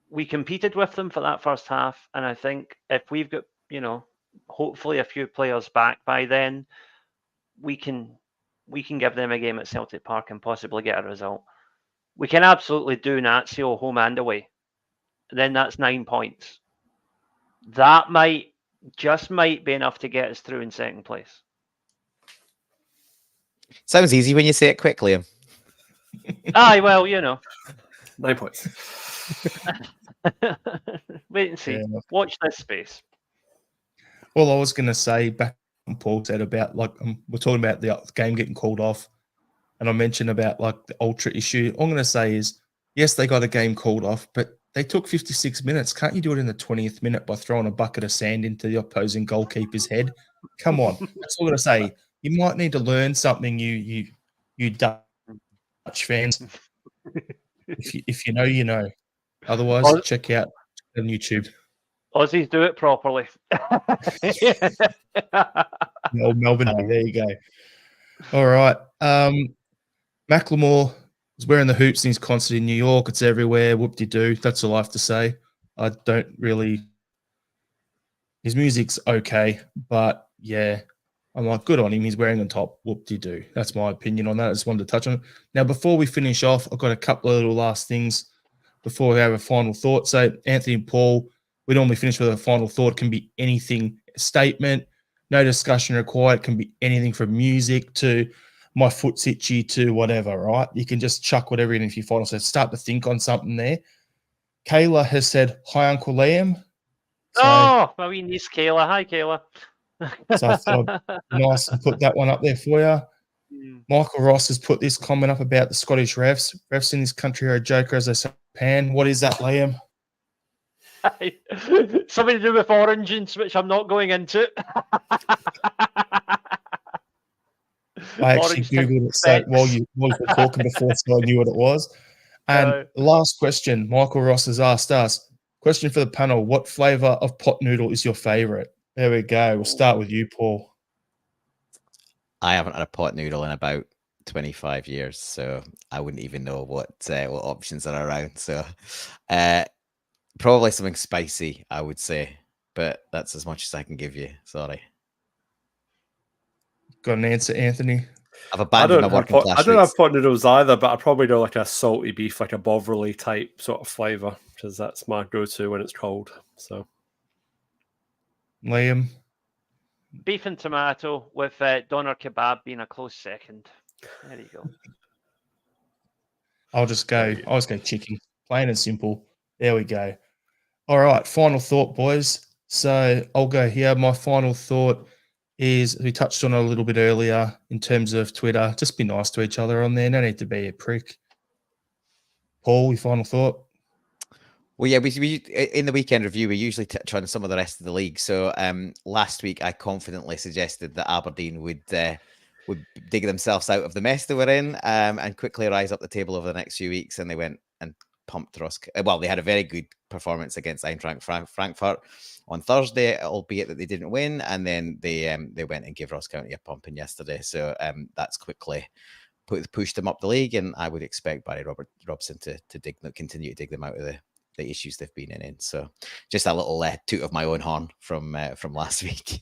we competed with them for that first half, and I think if we've got hopefully a few players back by then, we can give them a game at Celtic Park and possibly get a result. We can absolutely do Lazio home and away. Then that's 9 points. That might be enough to get us through in second place. Sounds easy when you say it quickly. Aye, well, 9 points. Wait and see. Yeah. Watch this space. Well, I was going to say back when Paul said about we're talking about the game getting called off, and I mentioned about the ultra issue. All I'm going to say is, yes, they got a game called off, but they took 56 minutes. Can't you do it in the 20th minute by throwing a bucket of sand into the opposing goalkeeper's head? Come on. That's all I'm going to say. You might need to learn something, you Dutch fans. If you know, you know. Otherwise, check out on YouTube. Aussies do it properly. Old Melbourne, there you go. All right. Macklemore is wearing the hoops in his concert in New York. It's everywhere. Whoop-de-doo. That's all I have to say. I don't really... His music's okay, but yeah, I'm like, good on him. He's wearing on top. Whoop-de-doo. That's my opinion on that. I just wanted to touch on it. Now, before we finish off, I've got a couple of little last things before we have a final thought. So, Anthony and Paul, we normally finish with a final thought. It can be anything, a statement, no discussion required. It can be anything from music to my foot's itchy to whatever, right? You can just chuck whatever in if you final. So start to think on something there. Kayla has said, hi, Uncle Liam. So, my wee niece Kayla. Hi, Kayla. So I thought nice and put that one up there for you. Michael Ross has put this comment up about the Scottish refs. Refs in this country are a joker, as they say in Japan. What is that, Liam? Something to do with origins, which I'm not going into. I actually Googled it so while you were talking before, so I knew what it was. And last question, Michael Ross has asked us, question for the panel, what flavour of pot noodle is your favourite? There we go. We'll start with you, Paul. I haven't had a pot noodle in about 25 years, so I wouldn't even know what options are around. So probably something spicy, I would say, but that's as much as I can give you. Sorry. Got an answer, Anthony? I've abandoned my working class. I don't have pot noodles either, but I probably do like a salty beef, like a Bovrily type sort of flavour, because that's my go-to when it's cold. So, Liam? Beef and tomato with doner kebab being a close second. There you go. I'll just go chicken. Plain and simple. There we go. All right, final thought, boys. So I'll go here. My final thought is, we touched on it a little bit earlier in terms of Twitter. Just be nice to each other on there. No need to be a prick. Paul, your final thought? Well, yeah, we in the weekend review, we usually touch on some of the rest of the league. So last week, I confidently suggested that Aberdeen would dig themselves out of the mess they were in and quickly rise up the table over the next few weeks. And they went and pumped Rusk. Well, they had a very good performance against Eintracht Frankfurt on Thursday, albeit that they didn't win. And then they went and gave Ross County a pumping yesterday. So that's quickly pushed them up the league, and I would expect Barry Robson to continue to dig them out of the issues they've been in. So just a little toot of my own horn from last week.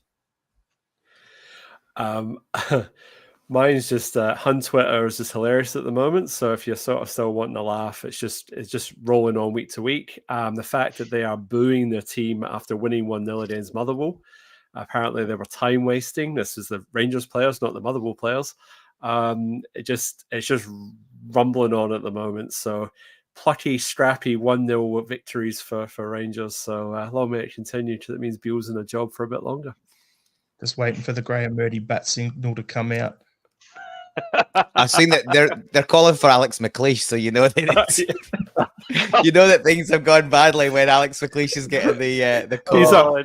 Mine's just Hun Twitter is just hilarious at the moment. So if you're sort of still wanting to laugh, it's just rolling on week to week. The fact that they are booing their team after winning 1-0 against Motherwell. Apparently they were time wasting. This is the Rangers players, not the Motherwell players. It's just rumbling on at the moment. So plucky, scrappy 1-0 victories for Rangers. So long may it continue. That means Beale's in a job for a bit longer. Just waiting for the Graham Murdy bat signal to come out. I've seen that they're calling for Alex McLeish, so you know that you know that things have gone badly when Alex McLeish is getting the call.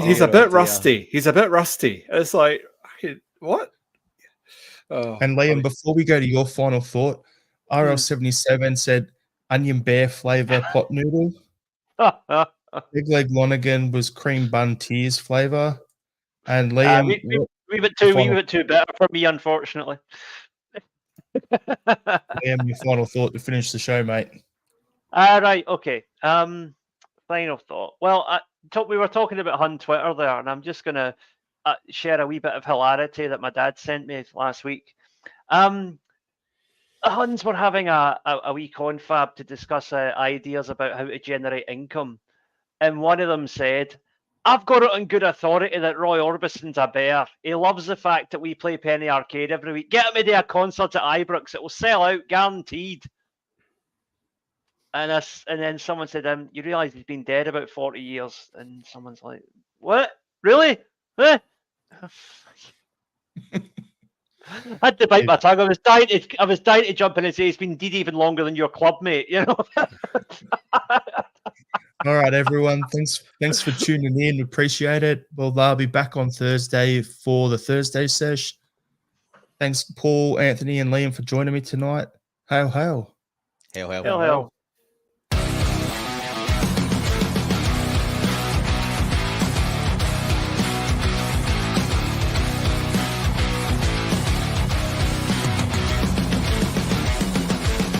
He's a bit rusty. He's a bit rusty. It's like, what? Oh, and Liam, before we go to your final thought, RL77 said onion bear flavour pot noodle. Big Leg Lonergan was cream bun tears flavour. And Liam, we were too better for me, unfortunately. Liam, your final thought to finish the show, mate. Right, okay. Final thought. Well, we were talking about Hun Twitter there, and I'm just going to share a wee bit of hilarity that my dad sent me last week. The Huns were having a wee confab to discuss ideas about how to generate income. And one of them said, I've got it on good authority that Roy Orbison's a bear. He loves the fact that we play Penny Arcade every week. Get him to a concert at Ibrox. It will sell out, guaranteed. And then someone said, you realise he's been dead about 40 years. And someone's like, what? Really? I had to bite my tongue. I was dying to jump in and say he's been dead even longer than your club, mate. You know. All right, everyone. Thanks for tuning in. Appreciate it. Well, they'll be back on Thursday for the Thursday sesh. Thanks, Paul, Anthony, and Liam for joining me tonight. Hail, hail. Hail, hail. Hail, hail.